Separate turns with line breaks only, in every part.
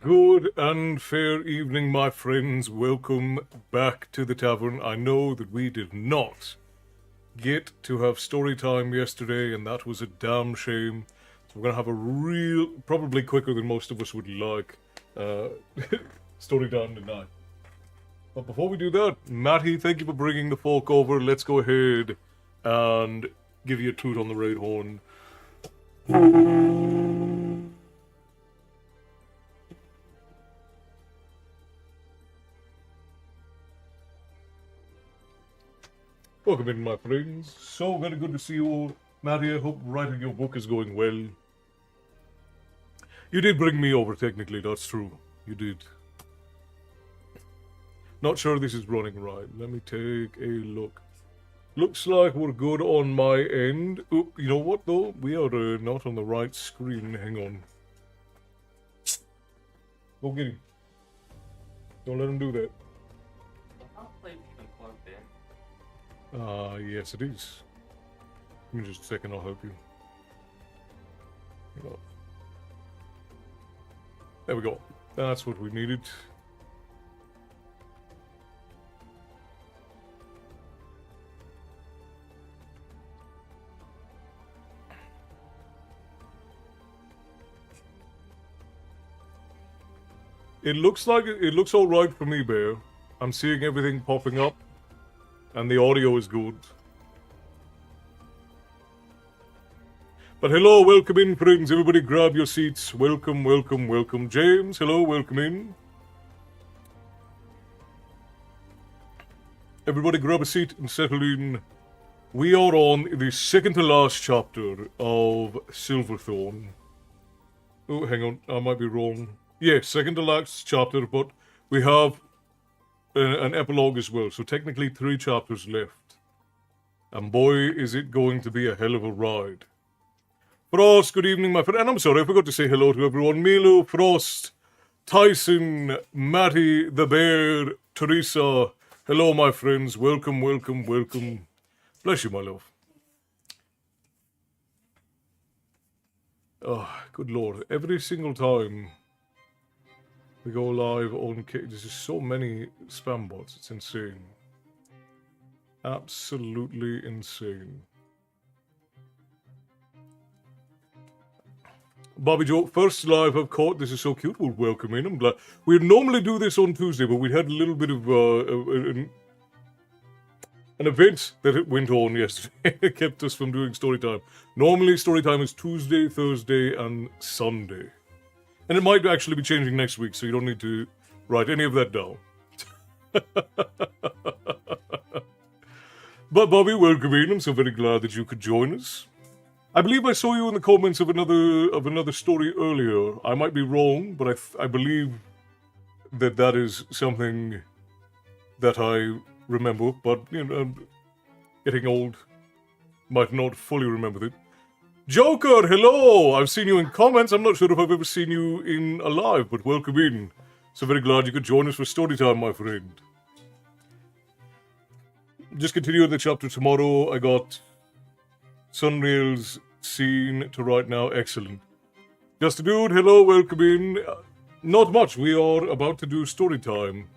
Good and fair evening, my friends. Welcome back to the tavern. I know that we did not get to have story time yesterday, and that was a damn shame. So we're gonna have a real, probably quicker than most of us would like, story time tonight. But before we do that, Matty, thank you for bringing the folk over. Let's go ahead and give you a toot on the right horn. Welcome in, my friends. So very good to see you all. Matty, I hope writing your book is going well. You did bring me over, technically, that's true. You did. Not sure this is running right. Let me take a look. Looks like we're good on my end. Oh, you know what, though? We are not on the right screen. Hang on. Go get him. Don't let him do that. Yes it is. Give me just a second, I'll help you. There we go. That's what we needed. It looks all right for me, Bear. I'm seeing everything popping up. And the audio is good. But hello, welcome in, friends. Everybody grab your seats. Welcome, welcome, welcome. James, hello, welcome in. Everybody grab a seat and settle in. We are on the second to last chapter of Silverthorn. Oh, hang on, I might be wrong. Yes, second to last chapter, but we have an epilogue as well, so technically 3 chapters left. And boy, is it going to be a hell of a ride. Frost, good evening, my friend. And I'm sorry, I forgot to say hello to everyone. Milo, Frost, Tyson, Matty, the Bear, Teresa. Hello, my friends. Welcome, welcome, welcome. Bless you, my love. Oh, good lord. Every single time we go live on there's just so many spam bots. It's insane. Absolutely insane. Bobby Joe, first live I've caught. This is so cute. We'll welcome in. I'm glad. We'd normally do this on Tuesday, but we had a little bit of an event that went on yesterday. It kept us from doing story time. Normally, story time is Tuesday, Thursday, and Sunday. And it might actually be changing next week, so you don't need to write any of that down. But Bobby, welcome in. I'm so very glad that you could join us. I believe I saw you in the comments of another story earlier. I might be wrong, but I believe that is something that I remember. But you know, getting old, might not fully remember it. Joker, hello! I've seen you in comments. I'm not sure if I've ever seen you in alive, but welcome in. So very glad you could join us for story time, my friend. Just continuing the chapter tomorrow. I got Sunrail's scene to write now. Excellent. Just a dude, hello, welcome in. Not much. We are about to do story time.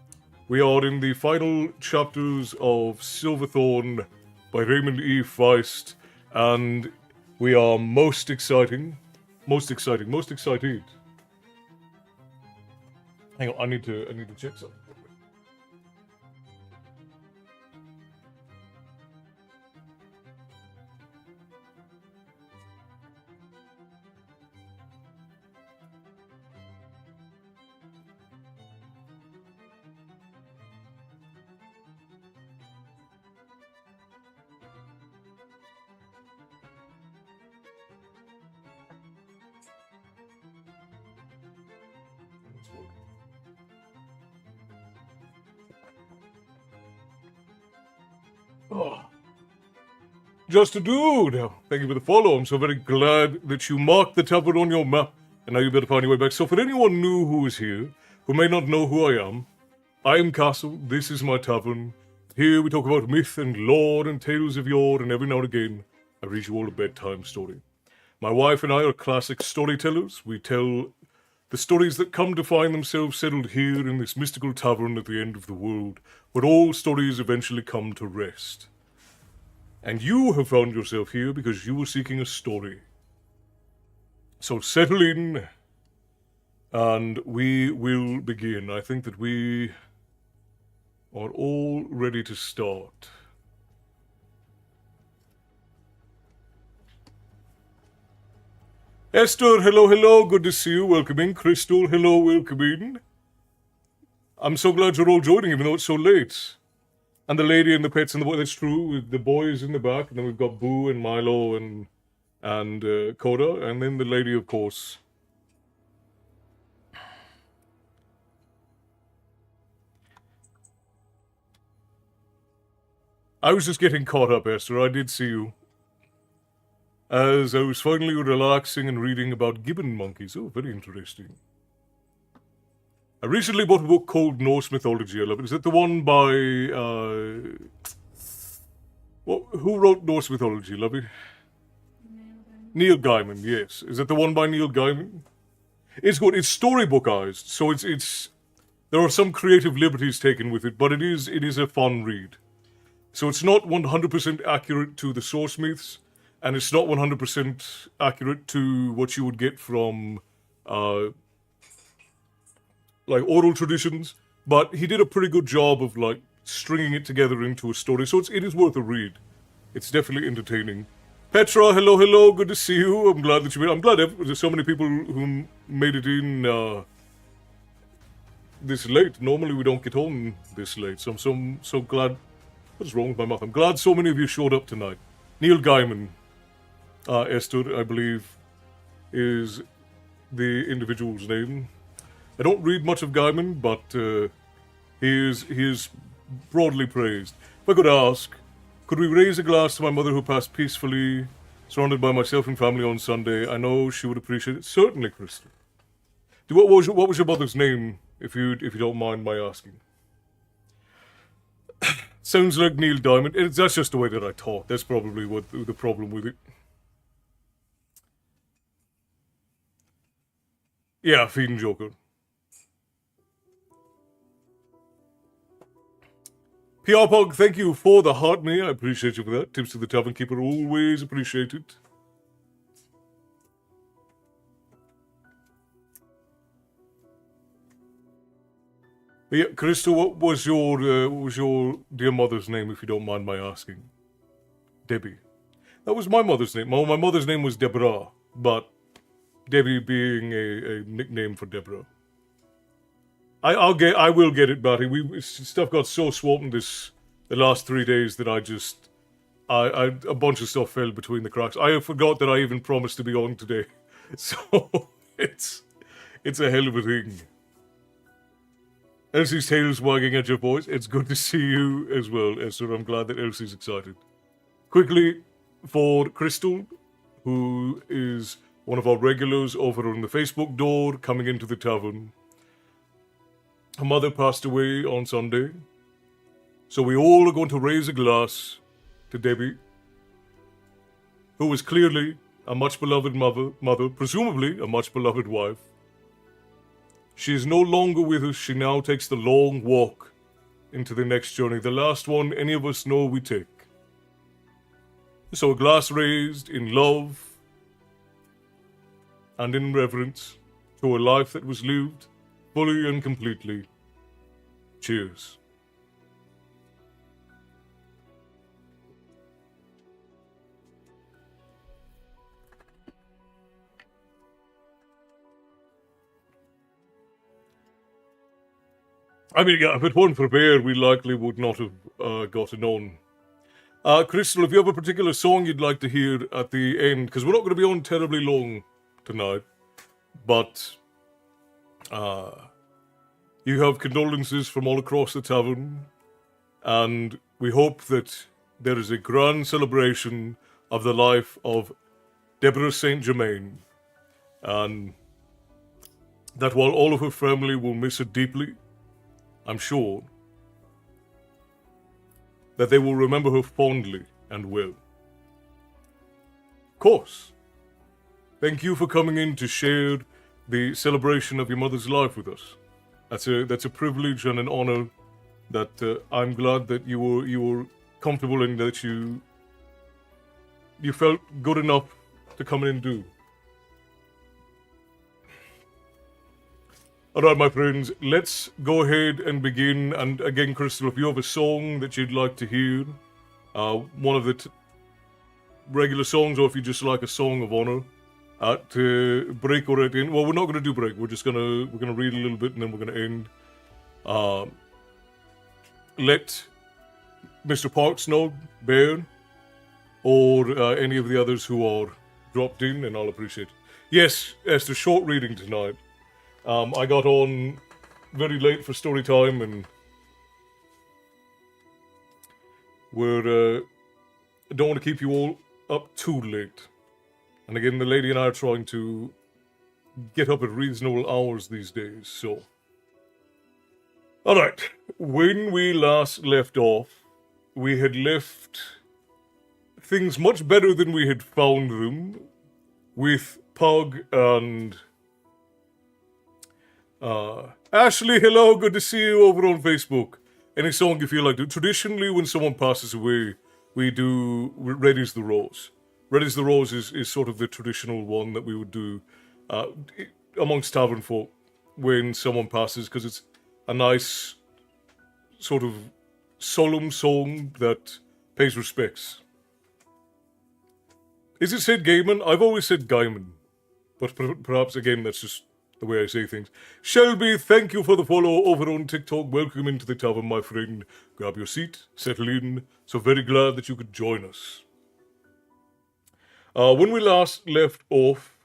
We are in the final chapters of Silverthorn by Raymond E. Feist, and we are most excited. Hang on, I need to check something. Oh. Just a dude. Thank you for the follow. I'm so very glad that you marked the tavern on your map. And now you better find your way back. So for anyone new who is here, who may not know who I am Castle. This is my tavern. Here we talk about myth and lore and tales of yore, and every now and again I read you all a bedtime story. My wife and I are classic storytellers. We tell The stories that come to find themselves settled here in this mystical tavern at the end of the world, where all stories eventually come to rest. And you have found yourself here because you were seeking a story. So settle in, and we will begin. I think that we are all ready to start. Esther, hello, hello, good to see you, welcome in. Crystal, hello, welcome in. I'm so glad you're all joining, even though it's so late. And the lady and the pets and the boy, that's true, with the boys in the back, and then we've got Boo and Milo and Coda, and then the lady, of course. I was just getting caught up, Esther, I did see you. As I was finally relaxing and reading about gibbon monkeys. Oh, very interesting. I recently bought a book called Norse Mythology. I love it. Is it the one by, who wrote Norse Mythology, lovey? Neil Gaiman, yes. Is it the one by Neil Gaiman? It's good. It's storybookized, so it's there are some creative liberties taken with it, but it is a fun read. So it's not 100% accurate to the source myths, and it's not 100% accurate to what you would get from like oral traditions, but he did a pretty good job of like stringing it together into a story, so it is worth a read. It's definitely entertaining. Petra, hello, hello, good to see you. I'm glad that I'm glad there's so many people who made it in this late. Normally we don't get on this late, so I'm so glad. What's wrong with my mouth? I'm glad so many of you showed up tonight. Neil Gaiman, Esther, I believe, is the individual's name. I don't read much of Gaiman, but he is broadly praised. If I could ask, could we raise a glass to my mother who passed peacefully, surrounded by myself and family on Sunday? I know she would appreciate it. Certainly, Crystal. What was your mother's name, if you don't mind my asking? Sounds like Neil Diamond. That's just the way that I talk. That's probably what the problem with it. Yeah, feeding Joker. PR Pog, thank you for the heart, me. I appreciate you for that. Tips to the Tavern Keeper, always appreciated. But yeah, Crystal, what was your dear mother's name, if you don't mind my asking? Debbie. That was my mother's name. My mother's name was Deborah, but Debbie being a nickname for Deborah. I will get it, Batty. Stuff got so swamped the last 3 days that a bunch of stuff fell between the cracks. I forgot that I even promised to be on today, so it's a hell of a thing. Elsie's tail's wagging at your voice. It's good to see you as well, Esther. I'm glad that Elsie's excited. Quickly, for Crystal, who is one of our regulars over on the Facebook door, coming into the tavern. Her mother passed away on Sunday, so we all are going to raise a glass to Debbie, who was clearly a much beloved mother, presumably a much beloved wife. She is no longer with us. She now takes the long walk into the next journey, the last one any of us know we take. So a glass raised in love and in reverence to a life that was lived fully and completely. Cheers. I mean, yeah, if it weren't for Bear, we likely would not have gotten on. Crystal, if you have a particular song you'd like to hear at the end, because we're not going to be on terribly long tonight, but you have condolences from all across the tavern, and we hope that there is a grand celebration of the life of Deborah St. Germain, and that while all of her family will miss her deeply, I'm sure that they will remember her fondly and well. Of course. Thank you for coming in to share the celebration of your mother's life with us. That's a privilege and an honor that I'm glad that you were comfortable and that you felt good enough to come in and do. All right, my friends, let's go ahead and begin. And again, Crystal, if you have a song that you'd like to hear, one of the regular songs, or if you just like a song of honor, to break or at end. Well, we're not going to do break. We're gonna read a little bit and then we're gonna end. Let Mr. Parks know, Bear, or any of the others who are dropped in, and I'll appreciate it. Yes, Esther, short reading tonight. I got on very late for story time, and I don't want to keep you all up too late. And again, the lady and I are trying to get up at reasonable hours these days, so. Alright, when we last left off, we had left things much better than we had found them, with Pug and Ashley, hello, good to see you over on Facebook. Any song you feel like do. Traditionally, when someone passes away, we do Ready's the Rose. Ready's the Rose is sort of the traditional one that we would do amongst tavern folk when someone passes, because it's a nice sort of solemn song that pays respects. Is it said Gaiman? I've always said Gaiman, but perhaps again that's just the way I say things. Shelby, thank you for the follow over on TikTok. Welcome into the tavern, my friend. Grab your seat, settle in. So very glad that you could join us. When we last left off,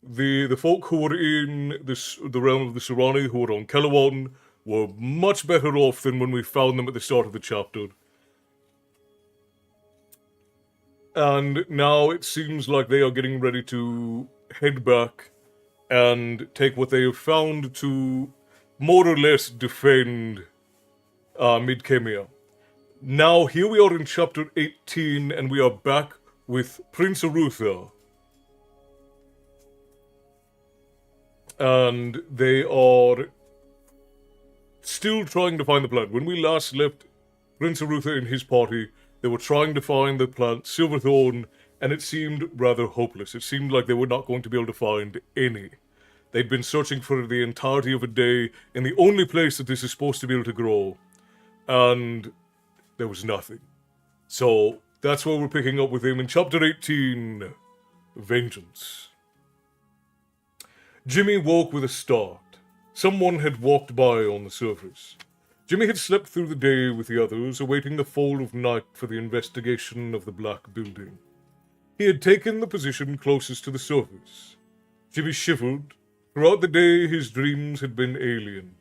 the folk who were in the realm of the Serrani, who were on Kelowon, were much better off than when we found them at the start of the chapter. And now it seems like they are getting ready to head back and take what they have found to more or less defend Mid-Kemia. Now, here we are in chapter 18, and we are back with Prince Arutha. And they are still trying to find the plant. When we last left Prince Arutha and his party, they were trying to find the plant Silverthorn, and it seemed rather hopeless. It seemed like they were not going to be able to find any. They'd been searching for the entirety of a day in the only place that this is supposed to be able to grow, and there was nothing. So that's where we're picking up with him in chapter 18, Vengeance. Jimmy woke with a start. Someone had walked by on the surface. Jimmy had slept through the day with the others, awaiting the fall of night for the investigation of the Black Building. He had taken the position closest to the surface. Jimmy shivered. Throughout the day, his dreams had been alien,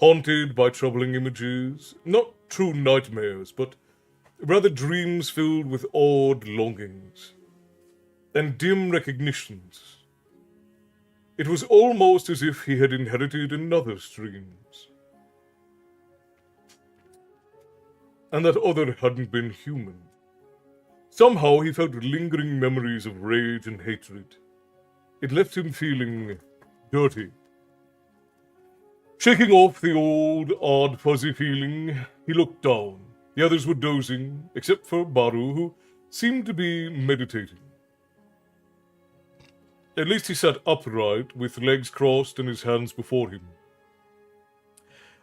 haunted by troubling images, not true nightmares, but rather dreams filled with odd longings and dim recognitions. It was almost as if he had inherited another's dreams, and that other hadn't been human. Somehow he felt lingering memories of rage and hatred. It left him feeling dirty. Shaking off the old, odd, fuzzy feeling, he looked down. The others were dozing, except for Baru, who seemed to be meditating. At least he sat upright, with legs crossed and his hands before him.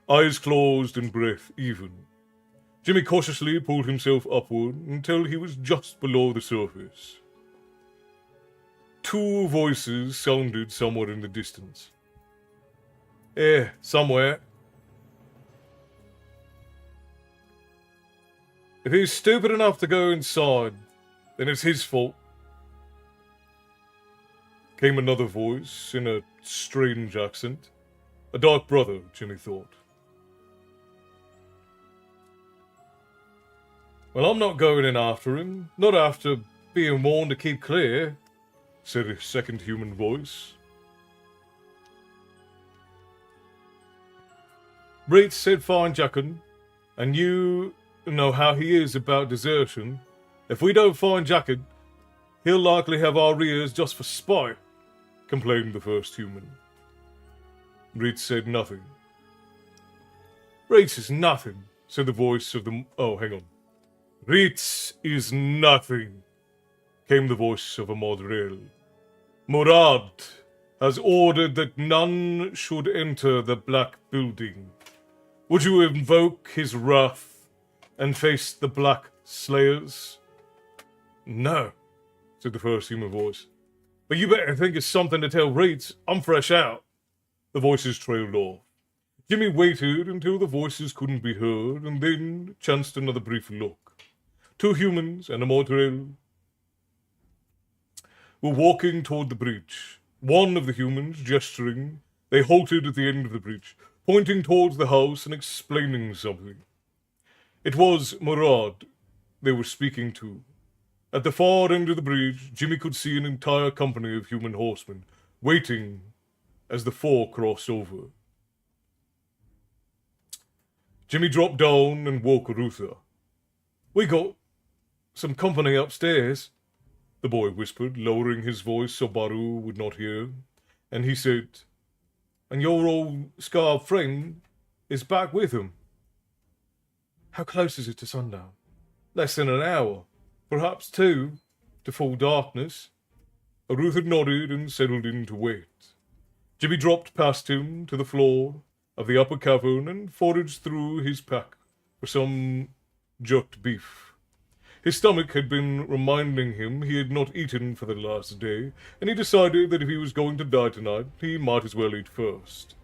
Eyes closed and breath even. Jimmy cautiously pulled himself upward until he was just below the surface. Two voices sounded somewhere in the distance. Somewhere. If he's stupid enough to go inside, then it's his fault. Came another voice in a strange accent. A dark brother, Jimmy thought. Well, I'm not going in after him. Not after being warned to keep clear, said a second human voice. Breed said fine, Jackon, and you know how he is about desertion. If we don't find Jackon, he'll likely have our ears just for spite, complained the first human. Reed said nothing. Reeds is nothing, said the voice of the... Oh, hang on. Reeds is nothing, came the voice of a Modril. Murad has ordered that none should enter the Black Building. Would you invoke his wrath and face the Black Slayers? No, said the first human voice. But you better think of something to tell Reeds. I'm fresh out. The voices trailed off. Jimmy waited until the voices couldn't be heard, and then chanced another brief look. 2 humans and a Modril were walking toward the bridge. One of the humans, gesturing, they halted at the end of the bridge, pointing towards the house and explaining something. It was Murad they were speaking to. At the far end of the bridge, Jimmy could see an entire company of human horsemen, waiting as the 4 crossed over. Jimmy dropped down and woke Arutha. We got some company upstairs, the boy whispered, lowering his voice so Baru would not hear. And he said, and your old scarred friend is back with him. How close is it to sundown? Less than an hour, perhaps 2, to full darkness. Arutha nodded and settled in to wait. Jimmy dropped past him to the floor of the upper cavern and foraged through his pack for some jerked beef. His stomach had been reminding him he had not eaten for the last day, and he decided that if he was going to die tonight, he might as well eat first.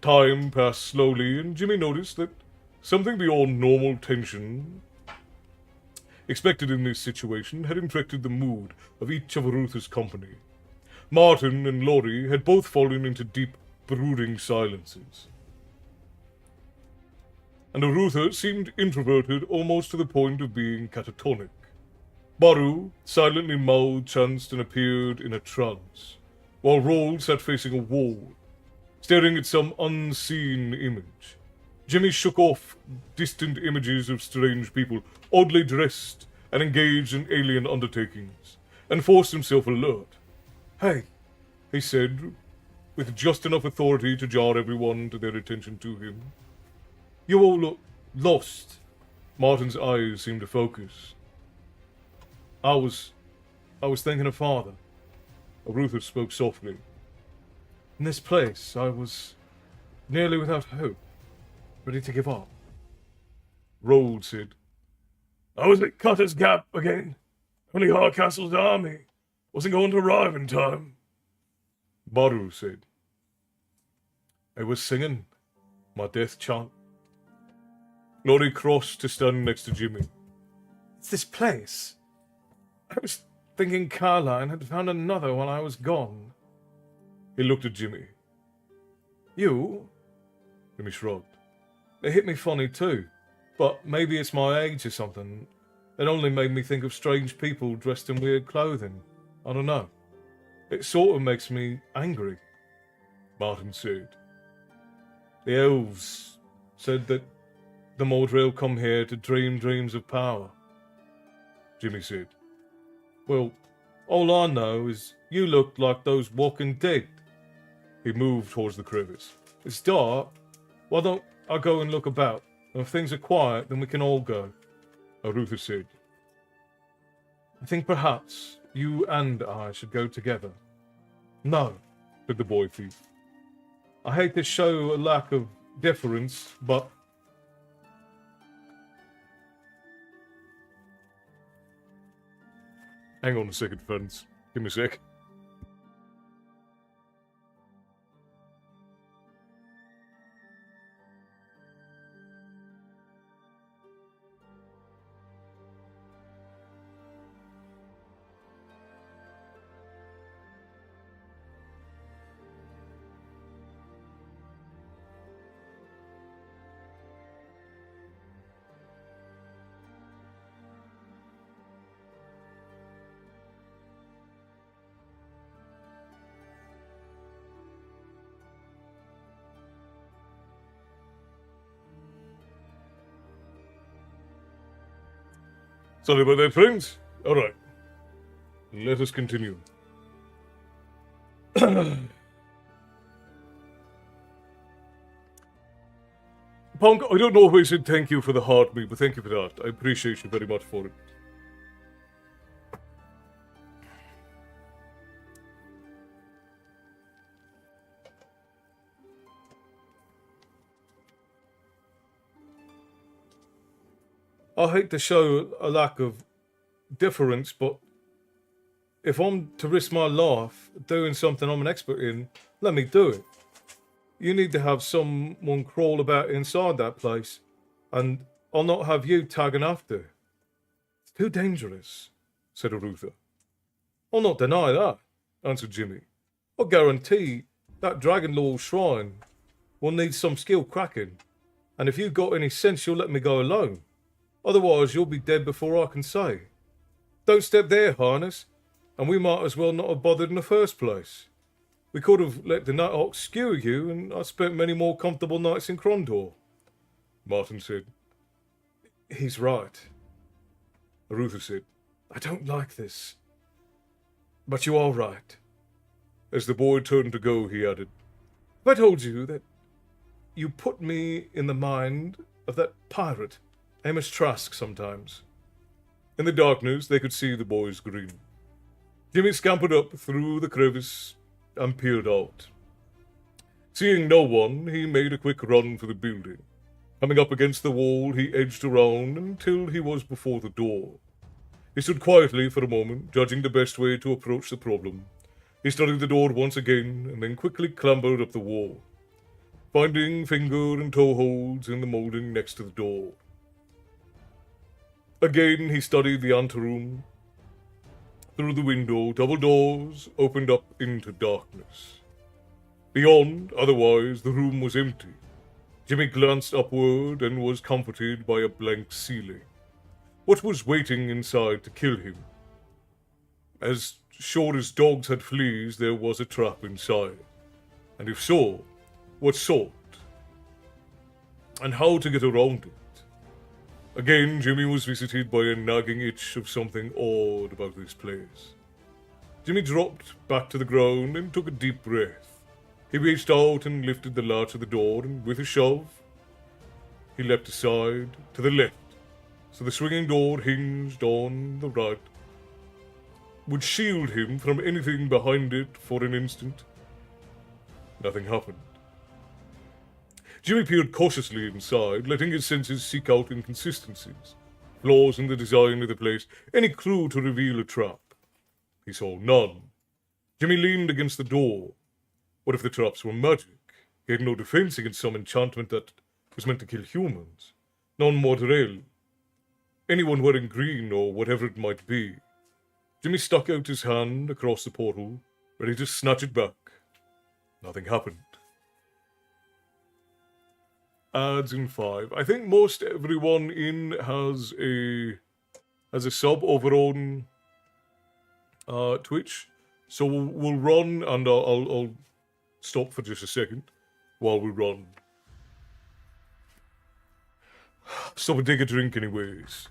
Time passed slowly, and Jimmy noticed that something beyond normal tension expected in this situation had infected the mood of each of Arutha's company. Martin and Laurie had both fallen into deep, brooding silences. And Arutha seemed introverted almost to the point of being catatonic. Baru silently mouthed, chanced, and appeared in a trance, while Roll sat facing a wall, staring at some unseen image. Jimmy shook off distant images of strange people, oddly dressed and engaged in alien undertakings, and forced himself alert. Hey, he said, with just enough authority to jar everyone to their attention to him. You all look lost. Martin's eyes seemed to focus. I was thinking of Father. Arutha spoke softly. In this place, I was nearly without hope, ready to give up. Rold said, I was at Cutter's Gap again. Only Hardcastle's army wasn't going to arrive in time. Baru said, I was singing my death chant. Laurie crossed to stand next to Jimmy. It's this place. I was thinking Carline had found another while I was gone. He looked at Jimmy. You? Jimmy shrugged. It hit me funny too, but maybe it's my age or something. It only made me think of strange people dressed in weird clothing. I don't know. It sort of makes me angry, Martin said. The elves said that the Mordrell come here to dream dreams of power, Jimmy said. Well, all I know is you look like those walking dead. He moved towards the crevice. It's dark. Why don't I go and look about? And if things are quiet, then we can all go, Arutha said. I think perhaps you and I should go together. No, said the boy thief. I hate to show a lack of deference, but... Hang on a second, friends. Give me a sec. Sorry about that, friends. All right. Let us continue. Punk, I don't know if I said thank you for the heart meat, but thank you for that. I appreciate you very much for it. I hate to show a lack of deference, but if I'm to risk my life doing something I'm an expert in, let me do it. You need to have someone crawl about inside that place, and I'll not have you tagging after. It's too dangerous, said Arutha. I'll not deny that, answered Jimmy. I'll guarantee that Dragon Lord shrine will need some skill cracking, and if you've got any sense, you'll let me go alone. Otherwise, you'll be dead before I can say. Don't step there, Harness, and we might as well not have bothered in the first place. We could have let the Nighthawk skewer you, and I spent many more comfortable nights in Krondor. Martin said, He's right. Arutha said, I don't like this. But you are right. As the boy turned to go, he added, Have I told you that you put me in the mind of that pirate, Amos Trask, sometimes? In the darkness, they could see the boys grin. Jimmy scampered up through the crevice and peered out. Seeing no one, he made a quick run for the building. Coming up against the wall, he edged around until he was before the door. He stood quietly for a moment, judging the best way to approach the problem. He studied the door once again, and then quickly clambered up the wall, finding finger and toe holds in the molding next to the door. Again, he studied the anteroom. Through the window, double doors opened up into darkness. Beyond, otherwise, the room was empty. Jimmy glanced upward and was comforted by a blank ceiling. What was waiting inside to kill him? As sure as dogs had fleas, there was a trap inside. And if so, what sort? And how to get around it? Again, Jimmy was visited by a nagging itch of something odd about this place. Jimmy dropped back to the ground and took a deep breath. He reached out and lifted the latch of the door, and with a shove, he leapt aside to the left, so the swinging door hinged on the right would shield him from anything behind it for an instant. Nothing happened. Jimmy peered cautiously inside, letting his senses seek out inconsistencies, flaws in the design of the place, any clue to reveal a trap. He saw none. Jimmy leaned against the door. What if the traps were magic? He had no defense against some enchantment that was meant to kill humans. Non mortal. Anyone wearing green or whatever it might be. Jimmy stuck out his hand across the portal, ready to snatch it back. Nothing happened. Ads in 5. I think most everyone in has a sub over on Twitch. So we'll run, and I'll stop for just a second while we run. Stop and take a drink anyways.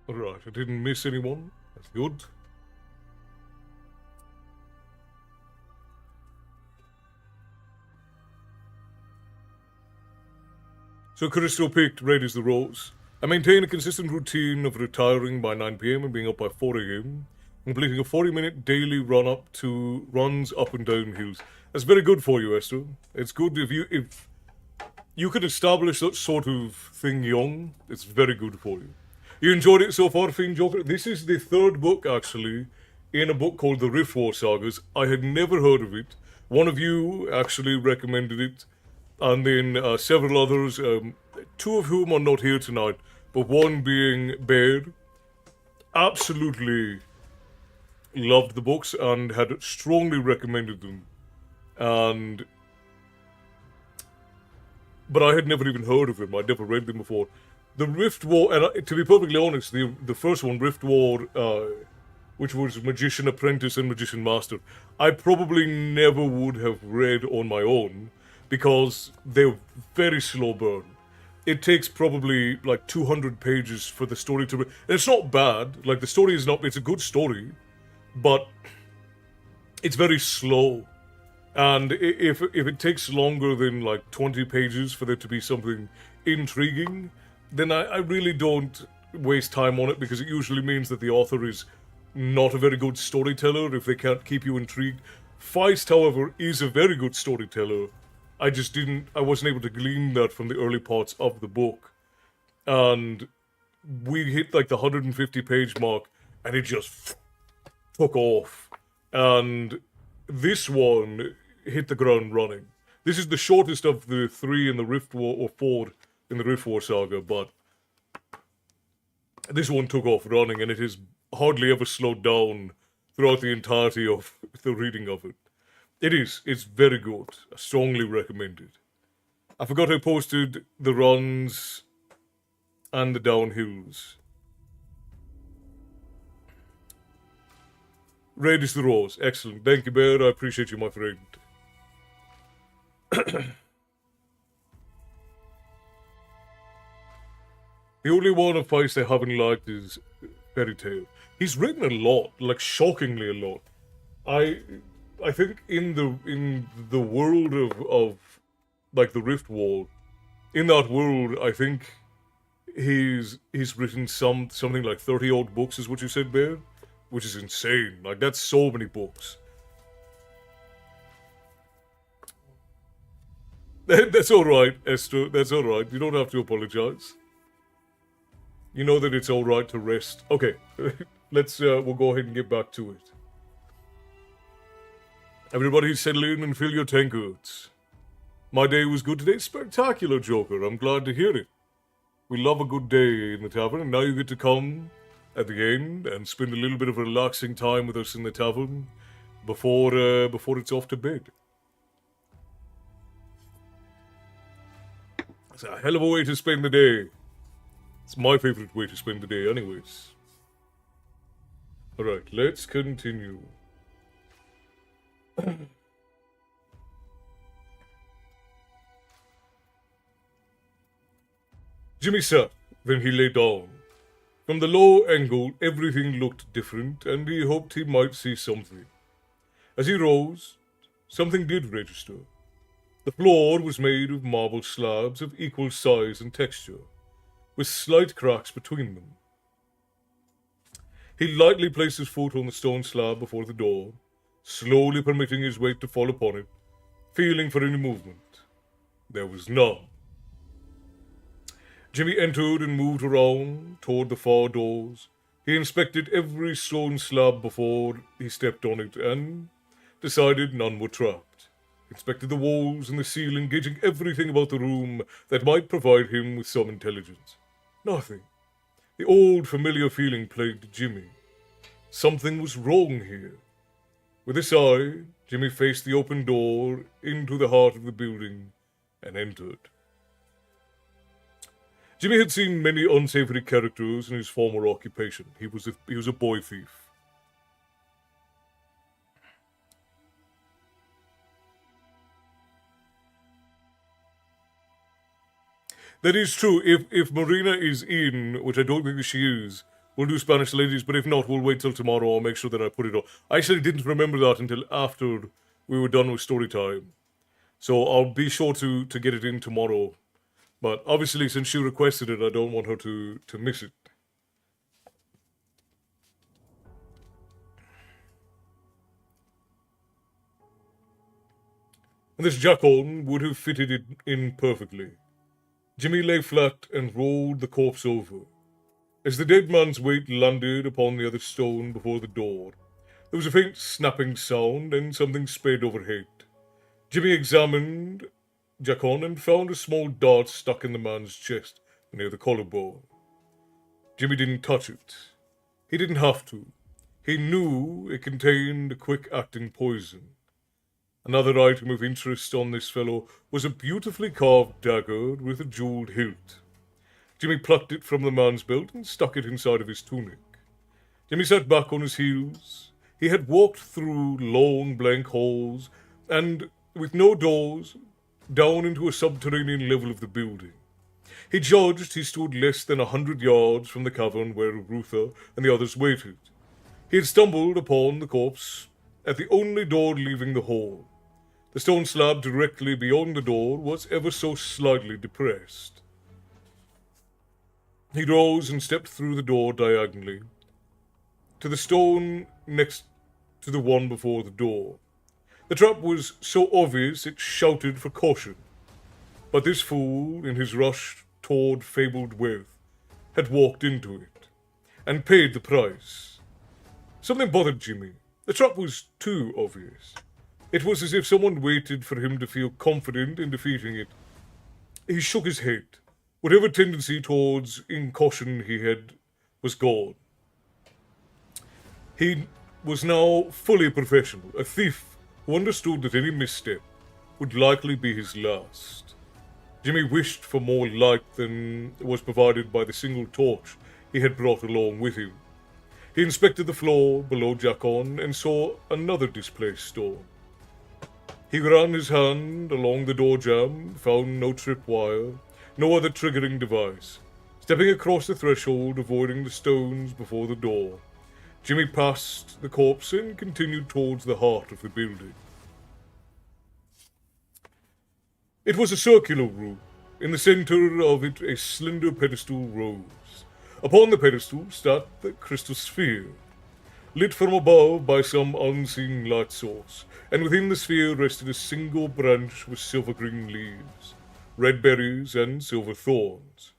Right, I didn't miss anyone. That's good. So Crystal picked Red as the Rose. I maintain a consistent routine of retiring by 9 PM and being up by 4 AM, completing a 40-minute daily runs up and down hills. That's very good for you, Esther. It's good if you could establish that sort of thing young. It's very good for you. You enjoyed it so far, Fiend Joker? This is the third book, actually, in a book called The Rift War Sagas. I had never heard of it. One of you actually recommended it, and then several others, two of whom are not here tonight, but one being Bear, absolutely loved the books and had strongly recommended them. And but I had never even heard of them. I'd never read them before. The Rift War, and to be perfectly honest, the first one, Rift War, which was Magician Apprentice and Magician Master, I probably never would have read on my own because they're very slow burn. It takes probably like 200 pages for the story to. And it's not bad. Like the story is not. It's a good story, but it's very slow. And if it takes longer than like 20 pages for there to be something intriguing, then I really don't waste time on it because it usually means that the author is not a very good storyteller if they can't keep you intrigued. Feist, however, is a very good storyteller. I wasn't able to glean that from the early parts of the book. And we hit like the 150 page mark and it just took off. And this one hit the ground running. This is the shortest of the 3 in the Rift War, or 4 in the Rift War saga, but this one took off running and it has hardly ever slowed down throughout the entirety of the reading of it. It's very good. I strongly recommend it. I forgot I posted the runs and the downhills. Red is the rose. Excellent. Thank you, Bear. I appreciate you, my friend. The only one of Feist I haven't liked is Fairy Tale. He's written a lot, like shockingly a lot. I think in the world of like the Rift War, in that world, I think he's written something like 30 odd books, is what you said, Bear, which is insane. Like that's so many books. That's all right, Esther. That's all right. You don't have to apologize. You know that it's all right to rest. Okay, we'll go ahead and get back to it. Everybody settle in and fill your tankards. My day was good today. Spectacular, Joker. I'm glad to hear it. We love a good day in the tavern, and now you get to come at the end and spend a little bit of relaxing time with us in the tavern before it's off to bed. It's a hell of a way to spend the day. It's my favorite way to spend the day, anyways. Alright, let's continue. Jimmy sat, then he lay down. From the low angle, everything looked different, and he hoped he might see something. As he rose, something did register. The floor was made of marble slabs of equal size and texture, with slight cracks between them. He lightly placed his foot on the stone slab before the door, slowly permitting his weight to fall upon it, feeling for any movement. There was none. Jimmy entered and moved around toward the far doors. He inspected every stone slab before he stepped on it and decided none were trapped. He inspected the walls and the ceiling, gauging everything about the room that might provide him with some intelligence. Nothing. The old familiar feeling plagued Jimmy. Something was wrong here. With a sigh, Jimmy faced the open door into the heart of the building and entered. Jimmy had seen many unsavory characters in his former occupation. He was a boy thief. That is true. If Marina is in, which I don't think she is, we'll do Spanish ladies, but if not, we'll wait till tomorrow. I'll make sure that I put it on. I actually didn't remember that until after we were done with Storytime. So I'll be sure to get it in tomorrow. But obviously, since she requested it, I don't want her to miss it. And this jackal would have fitted it in perfectly. Jimmy lay flat and rolled the corpse over. As the dead man's weight landed upon the other stone before the door, there was a faint snapping sound and something sped overhead. Jimmy examined Jacon and found a small dart stuck in the man's chest near the collarbone. Jimmy didn't touch it. He didn't have to. He knew it contained a quick-acting poison. Another item of interest on this fellow was a beautifully carved dagger with a jeweled hilt. Jimmy plucked it from the man's belt and stuck it inside of his tunic. Jimmy sat back on his heels. He had walked through long blank halls and, with no doors, down into a subterranean level of the building. He judged he stood less than 100 yards from the cavern where Ruther and the others waited. He had stumbled upon the corpse at the only door leaving the hall. The stone slab directly beyond the door was ever so slightly depressed. He rose and stepped through the door diagonally to the stone next to the one before the door. The trap was so obvious it shouted for caution. But this fool, in his rush toward fabled wealth, had walked into it and paid the price. Something bothered Jimmy. The trap was too obvious. It was as if someone waited for him to feel confident in defeating it. He shook his head. Whatever tendency towards incaution he had was gone. He was now fully professional, a thief who understood that any misstep would likely be his last. Jimmy wished for more light than was provided by the single torch he had brought along with him. He inspected the floor below Jacon and saw another displaced stone. He ran his hand along the door jamb, found no tripwire, no other triggering device. Stepping across the threshold, avoiding the stones before the door, Jimmy passed the corpse and continued towards the heart of the building. It was a circular room. In the center of it, a slender pedestal rose. Upon the pedestal sat the crystal sphere, lit from above by some unseen light source, and within the sphere rested a single branch with silver-green leaves, red berries, and silver thorns.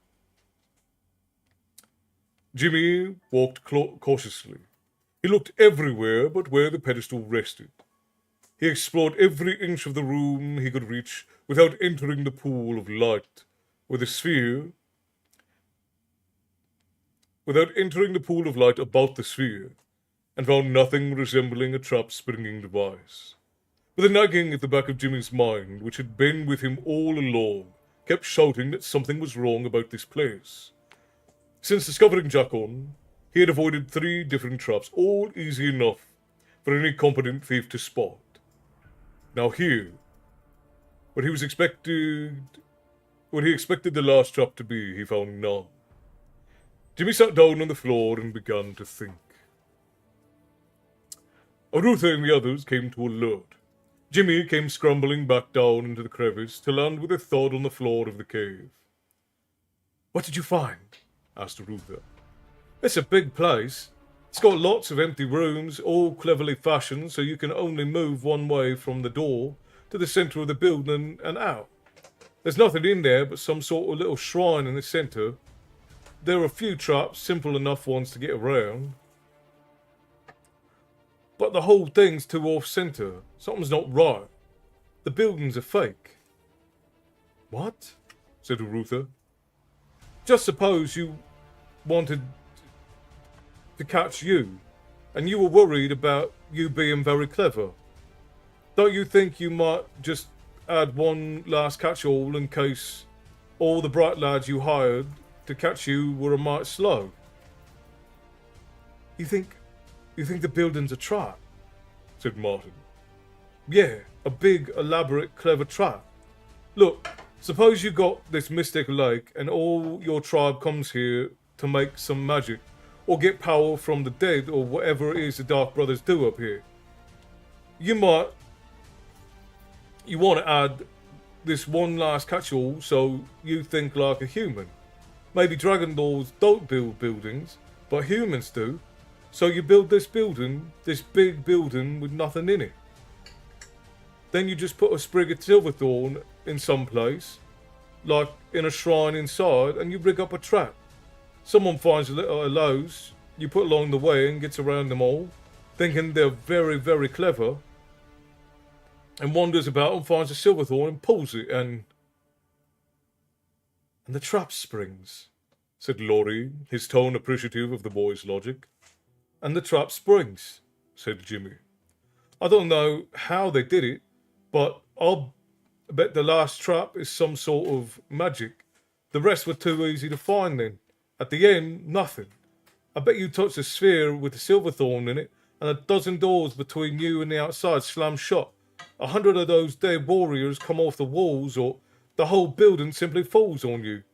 Jimmy walked cautiously. He looked everywhere but where the pedestal rested. He explored every inch of the room he could reach without entering the pool of light where the sphere, about the sphere, and found nothing resembling a trap-springing device. But the nagging at the back of Jimmy's mind, which had been with him all along, kept shouting that something was wrong about this place. Since discovering Jacon, he had avoided 3 different traps, all easy enough for any competent thief to spot. Now here, what he expected the last trap to be, he found none. Jimmy sat down on the floor and began to think. Arutha and the others came to alert. Jimmy came scrambling back down into the crevice to land with a thud on the floor of the cave. "What did you find?" asked Arutha. "It's a big place. It's got lots of empty rooms, all cleverly fashioned so you can only move one way from the door to the center of the building and out. There's nothing in there but some sort of little shrine in the center. There are a few traps, simple enough ones to get around. But the whole thing's too off-center. Something's not right. The buildings are fake." "What?" said Arutha. "Just suppose you wanted to catch you, and you were worried about you being very clever. Don't you think you might just add one last catch-all in case all the bright lads you hired to catch you were a mite slow?" You think the building's a trap?" said Martin. "Yeah, a big, elaborate, clever trap. Look, suppose you got this mystic lake and all your tribe comes here to make some magic or get power from the dead or whatever it is the Dark Brothers do up here. You want to add this one last catch-all so you think like a human. Maybe dragon lords don't build buildings, but humans do. So you build this building, this big building with nothing in it. Then you just put a sprig of Silverthorn in some place, like in a shrine inside, and you rig up a trap. Someone finds a little of those you put along the way and gets around them all, thinking they're very, very clever, and wanders about and finds a Silverthorn and pulls it, and the trap springs," said Laurie, his tone appreciative of the boy's logic. "And the trap springs," said Jimmy. "I don't know how they did it, But I'll bet the last trap is some sort of magic. The rest were too easy to find then. At the end, nothing. I bet you touched a sphere with the Silverthorn in it, and a dozen doors between you and the outside slam shut. 100 of those dead warriors come off the walls, or the whole building simply falls on you.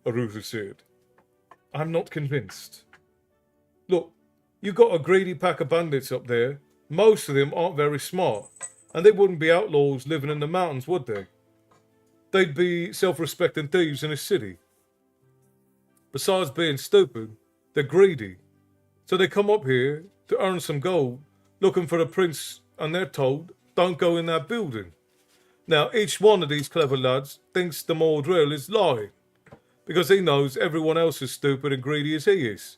Arutha said. I'm not convinced. Look, you got a greedy pack of bandits up there. Most of them aren't very smart, and they wouldn't be outlaws living in the mountains, would they? They'd be self-respecting thieves in a city. Besides being stupid, they're greedy. So they come up here to earn some gold, looking for the prince, and they're told, don't go in that building. Now, each one of these clever lads thinks the Mordrell is lying, because he knows everyone else is stupid and greedy as he is.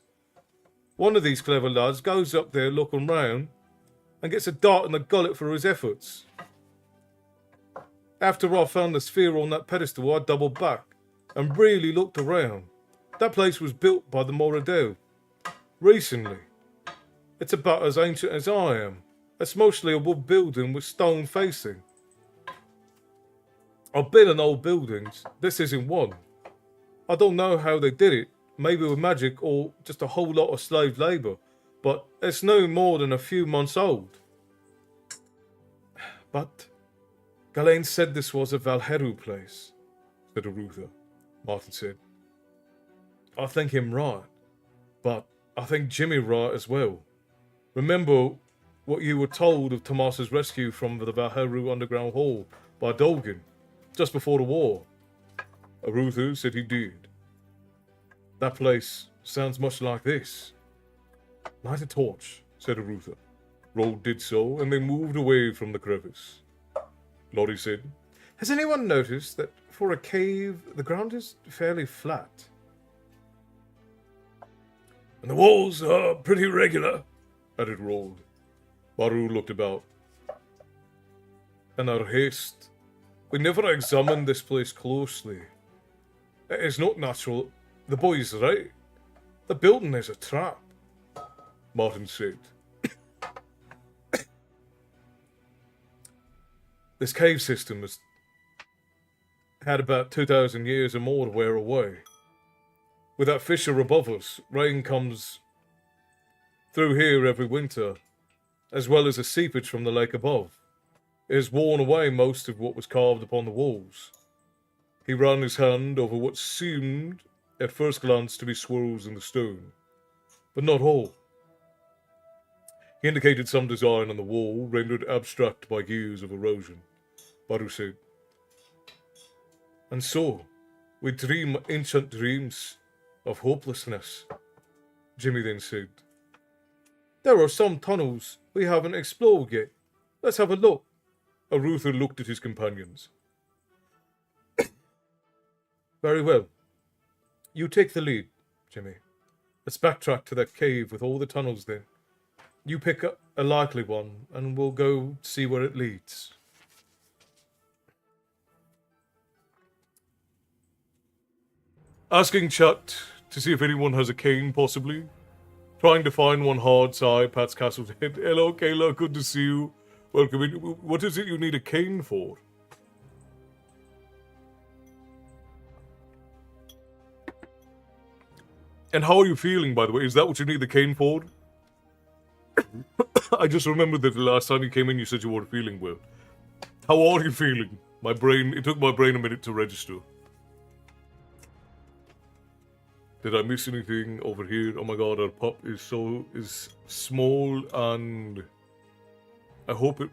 One of these clever lads goes up there looking round and gets a dart in the gullet for his efforts. After I found the sphere on that pedestal, I doubled back and really looked around. That place was built by the Moradel. Recently. It's about as ancient as I am. It's mostly a wood building with stone facing. I've been in old buildings. This isn't one. I don't know how they did it. Maybe with magic or just a whole lot of slave labour. But it's no more than a few months old. But Galen said this was a Valheru place, said Arutha. Martin said. I think him right. But I think Jimmy right as well. Remember what you were told of Tomas's rescue from the Valheru Underground Hall by Dolgan, just before the war. Arutha said he did. That place sounds much like this. Light a torch, said Arutha. Rold did so, and they moved away from the crevice. Lottie said, has anyone noticed that for a cave, the ground is fairly flat? And the walls are pretty regular, added Rold. Baru looked about. In our haste, we never examined this place closely. It is not natural. The boy's right. The building is a trap, Martin said. This cave system has had about 2,000 years or more to wear away. With that fissure above us, rain comes through here every winter, as well as a seepage from the lake above. It has worn away most of what was carved upon the walls. He ran his hand over what seemed, at first glance, to be swirls in the stone, but not all. He indicated some design on the wall, rendered abstract by years of erosion. Baru said, and so, we dream ancient dreams of hopelessness, Jimmy then said. There are some tunnels we haven't explored yet. Let's have a look. Arutha looked at his companions. Very well. You take the lead, Jimmy. Let's backtrack to that cave with all the tunnels then. You pick a likely one, and we'll go see where it leads. Asking Chat to see if anyone has a cane, possibly. Trying to find one hard side, pats Castle's head. Hello, Kayla, good to see you. Welcome in. What is it you need a cane for? And how are you feeling, by the way? Is that what you need the cane for? I just remembered that the last time you came in, you said you weren't feeling well. How are you feeling? It took my brain a minute to register. Did I miss anything over here? Oh my god, our pup is small, and I hope it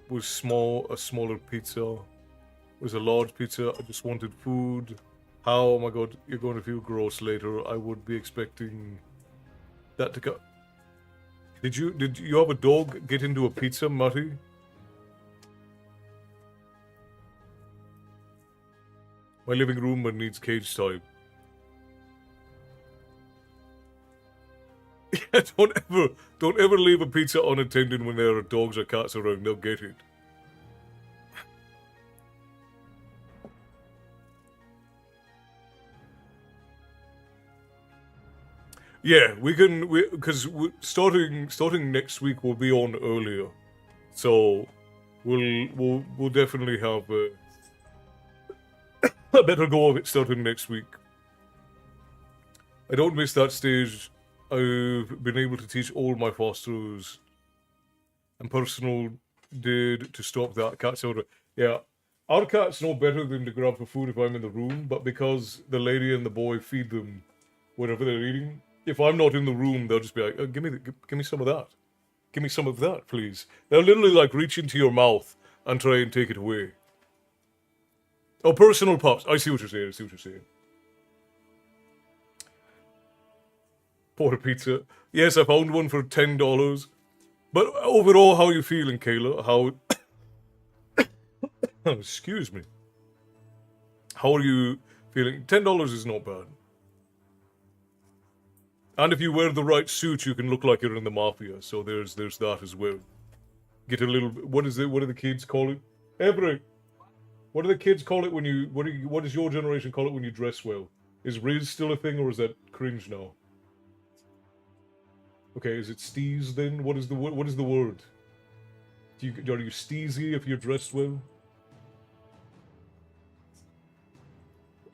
was a smaller pizza. It was a large pizza. I just wanted food. How? Oh my god, you're going to feel gross later. I would be expecting that to go. Did you have a dog get into a pizza, Matty? My living room needs cage time. Yeah, don't ever leave a pizza unattended when there are dogs or cats around. They'll get it. Yeah, because starting next week we'll be on earlier, so We'll definitely have a better go of it starting next week. I don't miss that stage. I've been able to teach all my fosters and personal did to stop that cat's odor. Yeah, our cats know better than to grab for food if I'm in the room, but because the lady and the boy feed them whatever they're eating, if I'm not in the room, they'll just be like, oh, give me some of that. Give me some of that, please. They'll literally like reach into your mouth and try and take it away. Oh, personal pups. I see what you're saying. Porter pizza. Yes, I found one for $10. But overall, how are you feeling, Kayla? How... Excuse me. How are you feeling? $10 is not bad. And if you wear the right suit, you can look like you're in the mafia. So there's that as well. Get a little... What is it? What do the kids call it? Everett. What do the kids call it when you... What does your generation call it when you dress well? Is Riz still a thing, or is that cringe now? Okay, is it steez then? What is the word? Are you steezy if you're dressed well?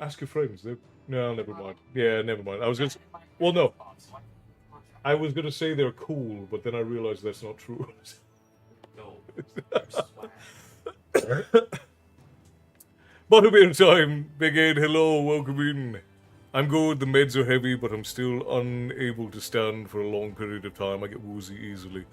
Ask your friends. No, never mind. Yeah, never mind. I was gonna. Well, no. I was gonna say they're cool, but then I realized that's not true.
No.
Butterbeer time, Big Ed. Hello, welcome in. I'm good. The meds are heavy, but I'm still unable to stand for a long period of time. I get woozy easily.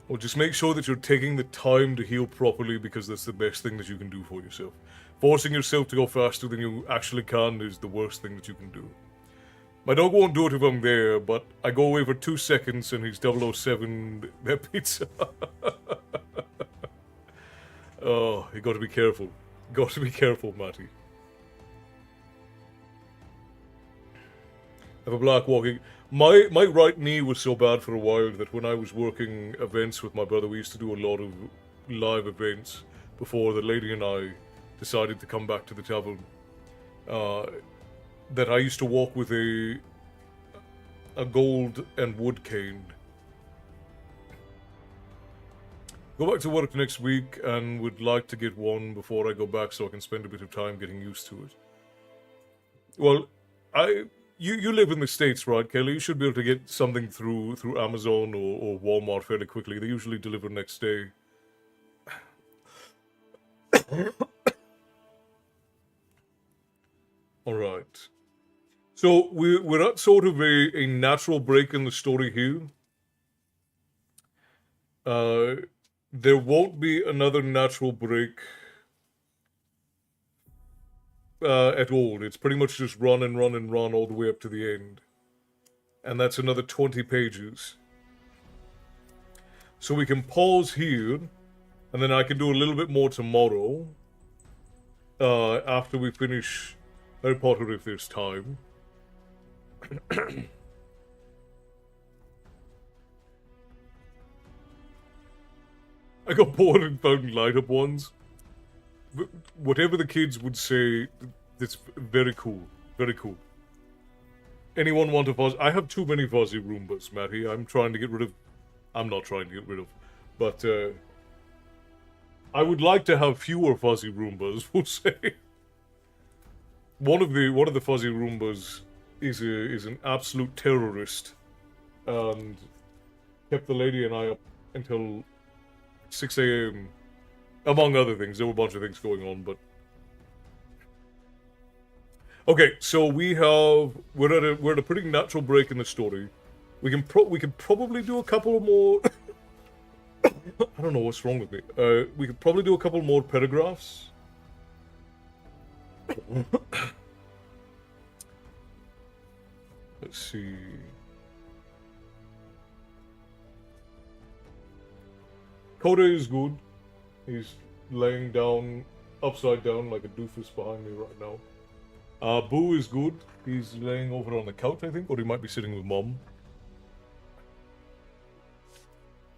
Well, just make sure that you're taking the time to heal properly, because that's the best thing that you can do for yourself. Forcing yourself to go faster than you actually can is the worst thing that you can do. My dog won't do it if I'm there, but I go away for 2 seconds and he's 007 their pizza. Oh, you gotta be careful. Got to be careful, Matty. I have a black walking... My right knee was so bad for a while that when I was working events with my brother, we used to do a lot of live events before the lady and I decided to come back to the tavern. That I used to walk with a gold and wood cane. Go back to work next week and would like to get one before I go back so I can spend a bit of time getting used to it. Well, you live in the States, right, Kelly? You should be able to get something through Amazon or Walmart fairly quickly. They usually deliver next day. Alright. So we're at sort of a natural break in the story here. There won't be another natural break at all. It's pretty much just run and run and run all the way up to the end. And that's another 20 pages. So we can pause here, and then I can do a little bit more tomorrow. After we finish Harry Potter, if there's time. I got bored and found light-up ones. Whatever the kids would say, it's very cool. Very cool. Anyone want a fuzzy? I have too many fuzzy Roombas, Matty. I'm trying to get rid of... I'm not trying to get rid of. But, I would like to have fewer fuzzy Roombas, we'll say. One of the fuzzy Roombas is an absolute terrorist. And kept the lady and I up until 6 a.m. Among other things. There were a bunch of things going on, but... Okay, so we're at a pretty natural break in the story. We can probably do a couple more... I don't know what's wrong with me. We could probably do a couple more paragraphs. Let's see... Coda is good. He's laying down, upside down, like a doofus behind me right now. Boo is good. He's laying over on the couch, I think, or he might be sitting with Mom.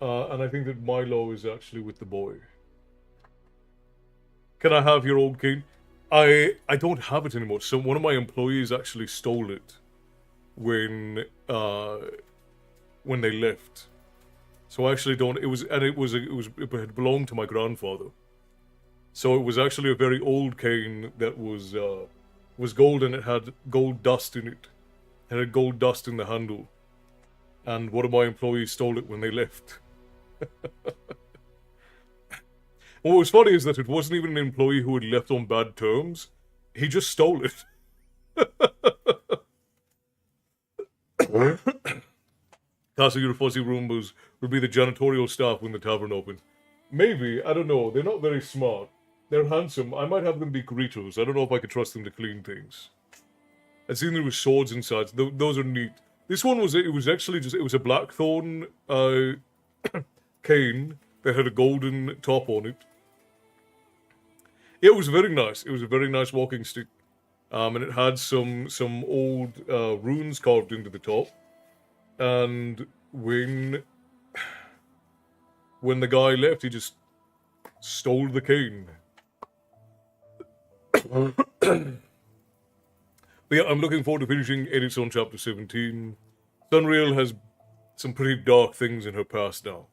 And I think that Milo is actually with the boy. Can I have your old cane? I don't have it anymore. So one of my employees actually stole it when they left. So I actually don't. It had belonged to my grandfather. So it was actually a very old cane that was gold, and it had gold dust in it. It had gold dust in the handle. And one of my employees stole it when they left. What was funny is that it wasn't even an employee who had left on bad terms. He just stole it. Casting your fuzzy Roombas would be the janitorial staff when the tavern opens. Maybe, I don't know. They're not very smart. They're handsome. I might have them be greeters. I don't know if I could trust them to clean things. I've seen there was swords inside. Those are neat. This one was actually just, it was a blackthorn cane that had a golden top on it. Yeah, it was very nice. It was a very nice walking stick. And it had some old runes carved into the top. And when the guy left, he just stole the cane. But yeah, I'm looking forward to finishing Edith on Chapter 17. Sunrail has some pretty dark things in her past now.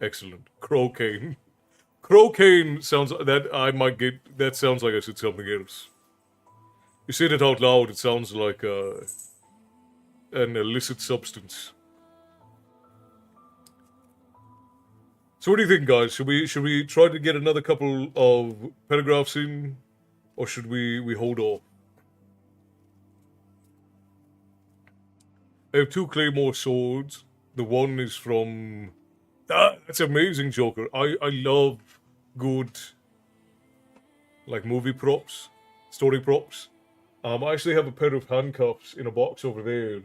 Excellent. Crocaine. Crocaine sounds that I might get. That sounds like I said something else. You said it out loud. It sounds like an illicit substance. So what do you think, guys? Should we try to get another couple of paragraphs in, or should we hold off? I have 2 claymore swords. The one is from... that's amazing, Joker. I love good, like, movie props, story props. I actually have a pair of handcuffs in a box over there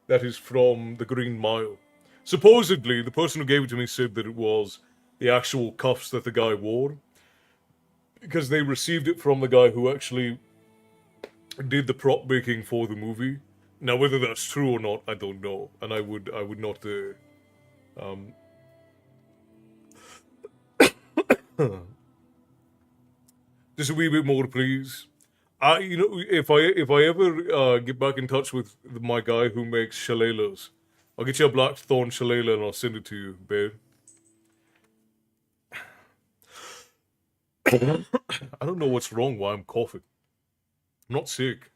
that is from the Green Mile. Supposedly, the person who gave it to me said that it was the actual cuffs that the guy wore, because they received it from the guy who actually did the prop making for the movie. Now, whether that's true or not, I don't know, and I would not. Just a wee bit more, please. If I ever get back in touch with my guy who makes shillelaghs, I'll get you a blackthorn shillelagh and I'll send it to you, babe. I don't know what's wrong. Why I'm coughing. I'm not sick.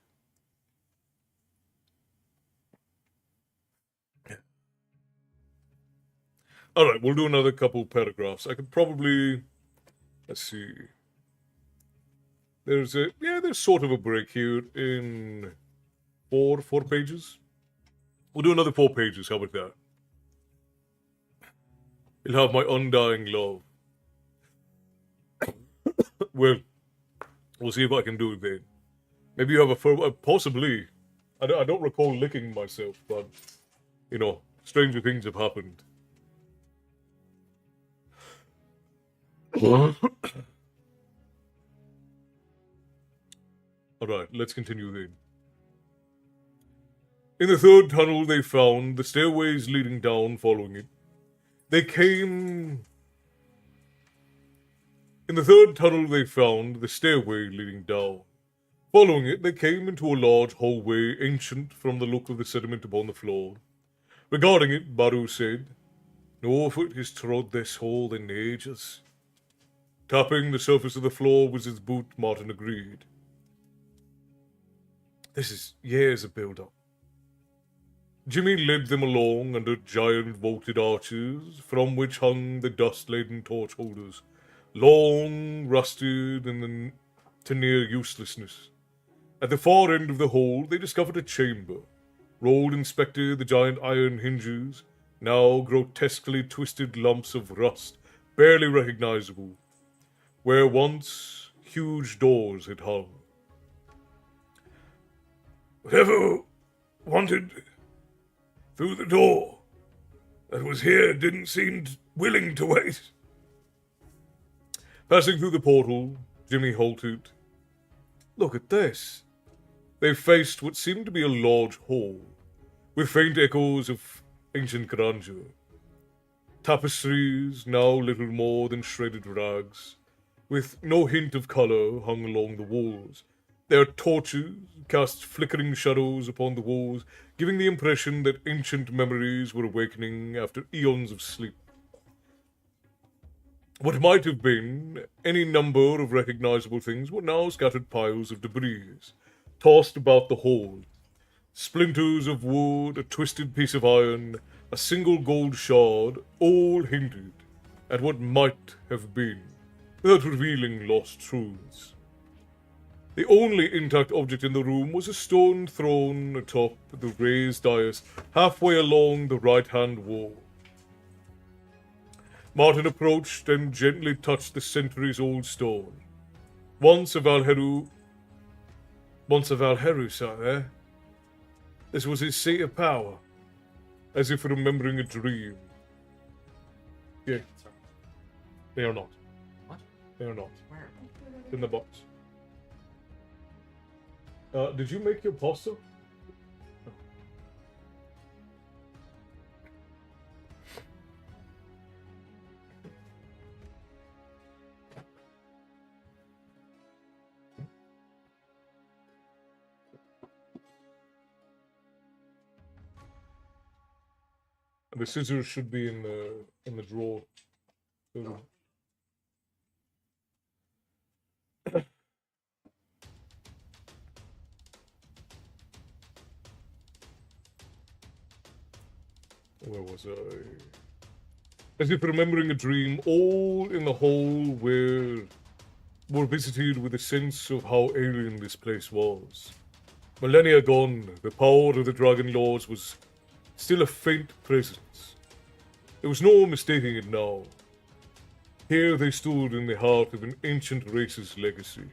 Alright, we'll do another couple paragraphs. I could probably... Let's see. There's sort of a break here in four pages. We'll do another 4 pages, how about that? You'll have my undying love. Well, we'll see if I can do it then. Maybe you have possibly. I don't recall licking myself, but, you know, stranger things have happened. Alright, let's continue then. In the 3rd tunnel they found, the stairways leading down following it. In the 3rd tunnel they found, the stairway leading down. Following it, they came into a large hallway, ancient from the look of the sediment upon the floor. Regarding it, Baru said, "No foot has trod this hall in ages." Tapping the surface of the floor with his boot, Martin agreed. "This is years of build-up." Jimmy led them along under giant vaulted arches, from which hung the dust-laden torch holders, long, rusted, and to near uselessness. At the far end of the hall, they discovered a chamber. Rold inspected the giant iron hinges, now grotesquely twisted lumps of rust, barely recognizable, where once huge doors had hung. "Whatever wanted through the door that was here didn't seem willing to wait." Passing through the portal, Jimmy halted. "Look at this." They faced what seemed to be a large hall, with faint echoes of ancient grandeur. Tapestries, now little more than shredded rags, with no hint of color, hung along the walls, Their torches cast flickering shadows upon the walls, giving the impression that ancient memories were awakening after eons of sleep. What might have been any number of recognizable things were now scattered piles of debris, tossed about the hall. Splinters of wood, a twisted piece of iron, a single gold shard, all hinted at what might have been, without revealing lost truths. The only intact object in the room was a stone throne atop the raised dais halfway along the right-hand wall. Martin approached and gently touched the centuries-old stone. Once a Valheru sat there. This was his seat of power, as if remembering a dream. Yeah. They are not.
What?
They are not.
Where?
In the box. Did you make your pasta? The scissors should be in the drawer. Where was I? As if remembering a dream, all in the hall were visited with a sense of how alien this place was. Millennia gone, the power of the Dragon Lords was still a faint presence. There was no mistaking it now. Here they stood in the heart of an ancient race's legacy.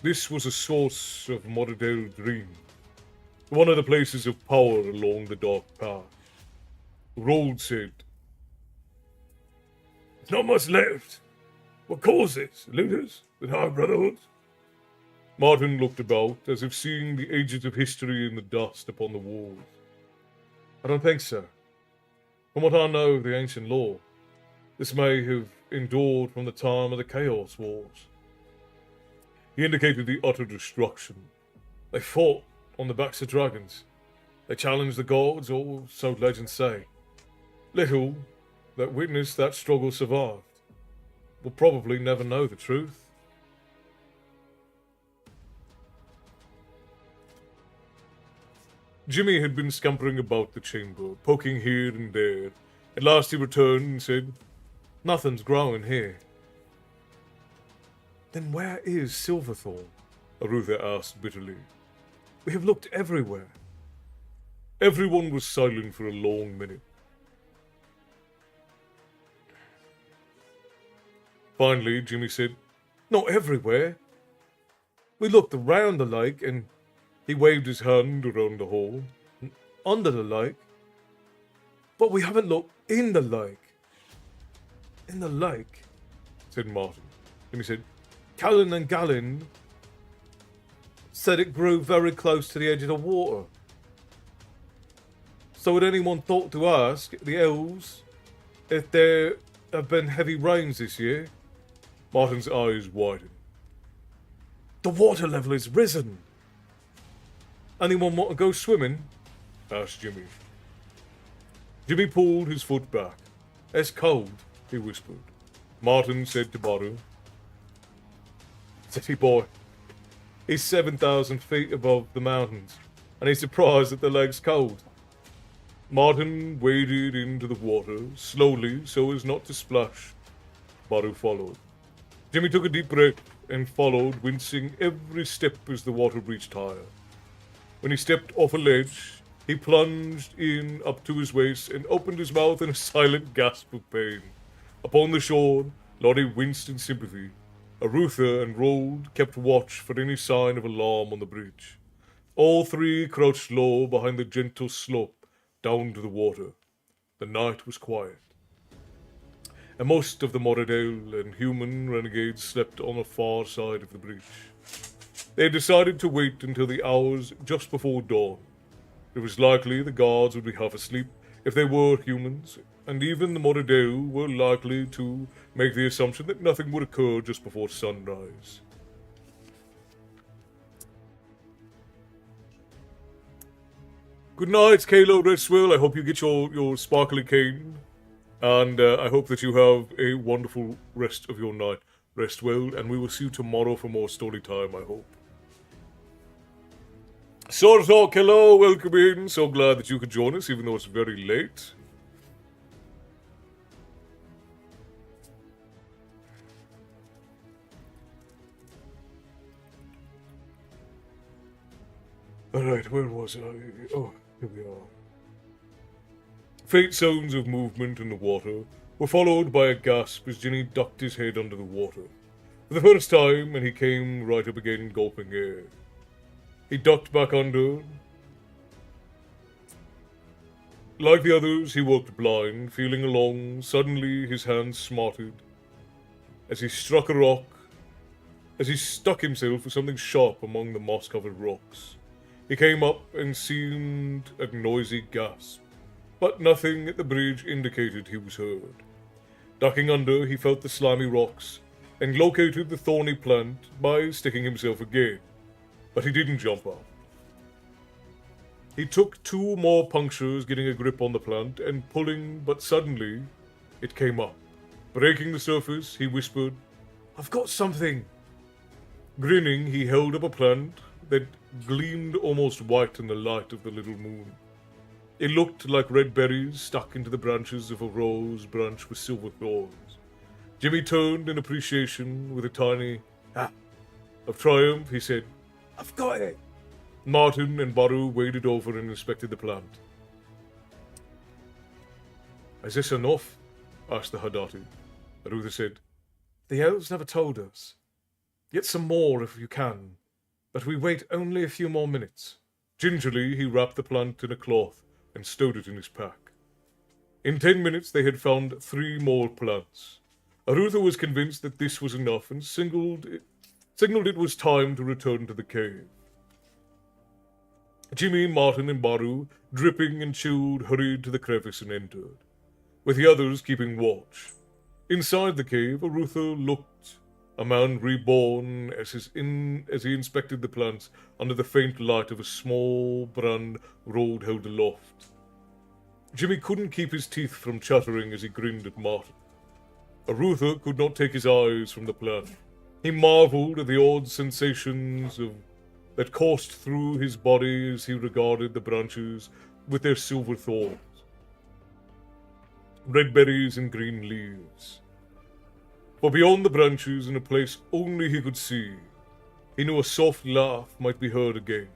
This was a source of Moradel dream, one of the places of power along the dark path. Rold said, "There's not much left. What caused this? Looters? The High Brotherhood?" Martin looked about, as if seeing the ages of history in the dust upon the walls. "I don't think so. From what I know of the ancient lore, this may have endured from the time of the Chaos Wars." He indicated the utter destruction. They fought on the backs of dragons. They challenged the gods, or so legends say. Little that witnessed that struggle survived. Will probably never know the truth. Jimmy had been scampering about the chamber, poking here and there. At last he returned and said, "Nothing's growing here." "Then where is Silverthorn?" Arutha asked bitterly. "We have looked everywhere." Everyone was silent for a long minute. Finally, Jimmy said, "Not everywhere. We looked around the lake and..." He waved his hand around the hall. "Under the lake. But we haven't looked in the lake." "In the lake," said Martin. Jimmy said, "Callan and Gallin said it grew very close to the edge of the water. So had anyone thought to ask the elves if there have been heavy rains this year?" Martin's eyes widened. "The water level has risen. Anyone want to go swimming?" asked Jimmy. Jimmy pulled his foot back. "It's cold," he whispered. Martin said to Baru, "City boy, he's 7,000 feet above the mountains, and he's surprised that the lake's cold." Martin waded into the water, slowly so as not to splash. Baru followed. Jimmy took a deep breath and followed, wincing every step as the water reached higher. When he stepped off a ledge, he plunged in up to his waist and opened his mouth in a silent gasp of pain. Upon the shore, Lottie winced in sympathy. Arutha and Rold kept watch for any sign of alarm on the bridge. All three crouched low behind the gentle slope down to the water. The night was quiet, and most of the Moradel and human renegades slept on the far side of the bridge. They had decided to wait until the hours just before dawn. It was likely the guards would be half asleep if they were humans, and even the Moradel were likely to make the assumption that nothing would occur just before sunrise. Good night, Kalo Restwell. I hope you get your sparkly cane. And I hope that you have a wonderful rest of your night. Rest well, and we will see you tomorrow for more story time, I hope. Sortok, hello, welcome in. So glad that you could join us, even though it's very late. Alright, where was I? Oh, here we are. Faint sounds of movement in the water were followed by a gasp as Ginny ducked his head under the water. For the first time, and he came right up again, gulping air. He ducked back under. Like the others, he walked blind, feeling along. Suddenly, his hands smarted as he struck a rock, as he stuck himself with something sharp among the moss-covered rocks. He came up and seemed a noisy gasp, but nothing at the bridge indicated he was heard. Ducking under, he felt the slimy rocks and located the thorny plant by sticking himself again, but he didn't jump up. He took 2 more punctures getting a grip on the plant and pulling, but suddenly it came up. Breaking the surface, he whispered, "I've got something." Grinning, he held up a plant that gleamed almost white in the light of the little moon. It looked like red berries stuck into the branches of a rose branch with silver thorns. Jimmy turned in appreciation with a tiny of triumph. He said, "I've got it." Martin and Baru waded over and inspected the plant. "Is this enough?" asked the Hadati. Arutha said, "The elves never told us. Get some more if you can, but we wait only a few more minutes." Gingerly, he wrapped the plant in a cloth and stowed it in his pack. In 10 minutes, they had found 3 more plants. Arutha was convinced that this was enough and signaled it was time to return to the cave. Jimmy, Martin, and Baru, dripping and chilled, hurried to the crevice and entered, with the others keeping watch. Inside the cave, Arutha looked a man reborn as he inspected the plants under the faint light of a small brand rolled held aloft. Jimmy couldn't keep his teeth from chattering as he grinned at Martin. Arutha could not take his eyes from the plant. He marveled at the odd sensations that coursed through his body as he regarded the branches with their silver thorns, red berries and green leaves. For beyond the branches, in a place only he could see, he knew a soft laugh might be heard again,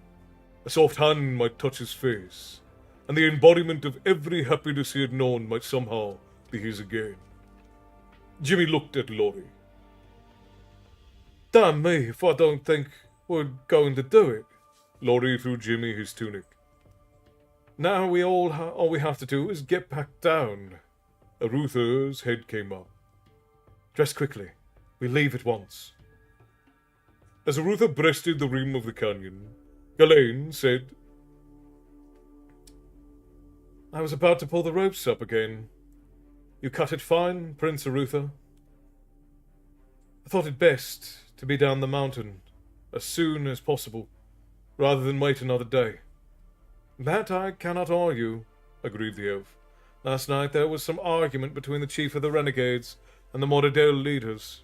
a soft hand might touch his face, and the embodiment of every happiness he had known might somehow be his again. Jimmy looked at Laurie. "Damn me if I don't think we're going to do it." Laurie threw Jimmy his tunic. "Now all we have to do is get back down." Arutha's head came up. "Dress quickly. We leave at once." As Arutha breasted the rim of the canyon, Ghislaine said, "I was about to pull the ropes up again. You cut it fine, Prince Arutha. I thought it best to be down the mountain as soon as possible, rather than wait another day." "That I cannot argue," agreed the elf. "Last night there was some argument between the chief of the renegades and the Moradale leaders.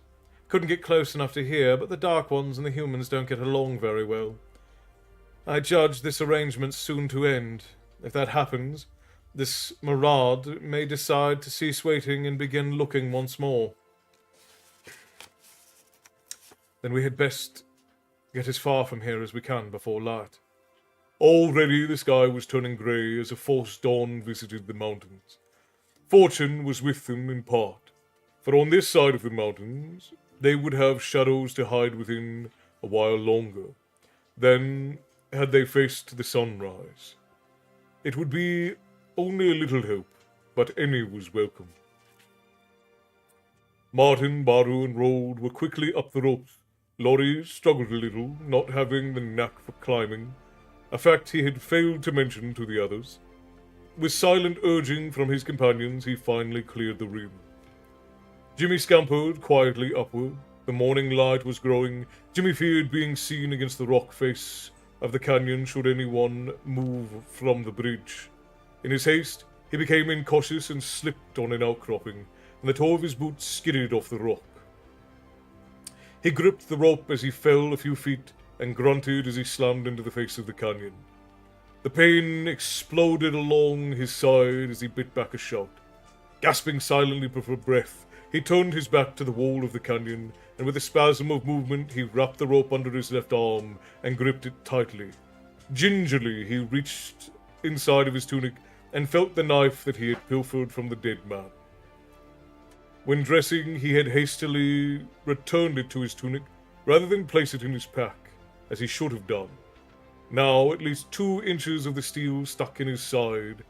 Couldn't get close enough to hear, but the Dark Ones and the humans don't get along very well. I judge this arrangement's soon to end. If that happens, this Marad may decide to cease waiting and begin looking once more. Then we had best get as far from here as we can before light." Already the sky was turning grey as a false dawn visited the mountains. Fortune was with them in part, for on this side of the mountains they would have shadows to hide within a while longer than had they faced the sunrise. It would be only a little help, but any was welcome. Martin, Baru, and Rold were quickly up the ropes. Laurie struggled a little, not having the knack for climbing, a fact he had failed to mention to the others. With silent urging from his companions, he finally cleared the rim. Jimmy scampered quietly upward. The morning light was growing. Jimmy feared being seen against the rock face of the canyon should anyone move from the bridge. In his haste, he became incautious and slipped on an outcropping, and the toe of his boot skidded off the rock. He gripped the rope as he fell a few feet and grunted as he slammed into the face of the canyon. The pain exploded along his side as he bit back a shout. Gasping silently for breath, he turned his back to the wall of the canyon, and with a spasm of movement, he wrapped the rope under his left arm and gripped it tightly. Gingerly, he reached inside of his tunic and felt the knife that he had pilfered from the dead man. When dressing, he had hastily returned it to his tunic rather than place it in his pack, as he should have done. Now, at least 2 inches of the steel stuck in his side.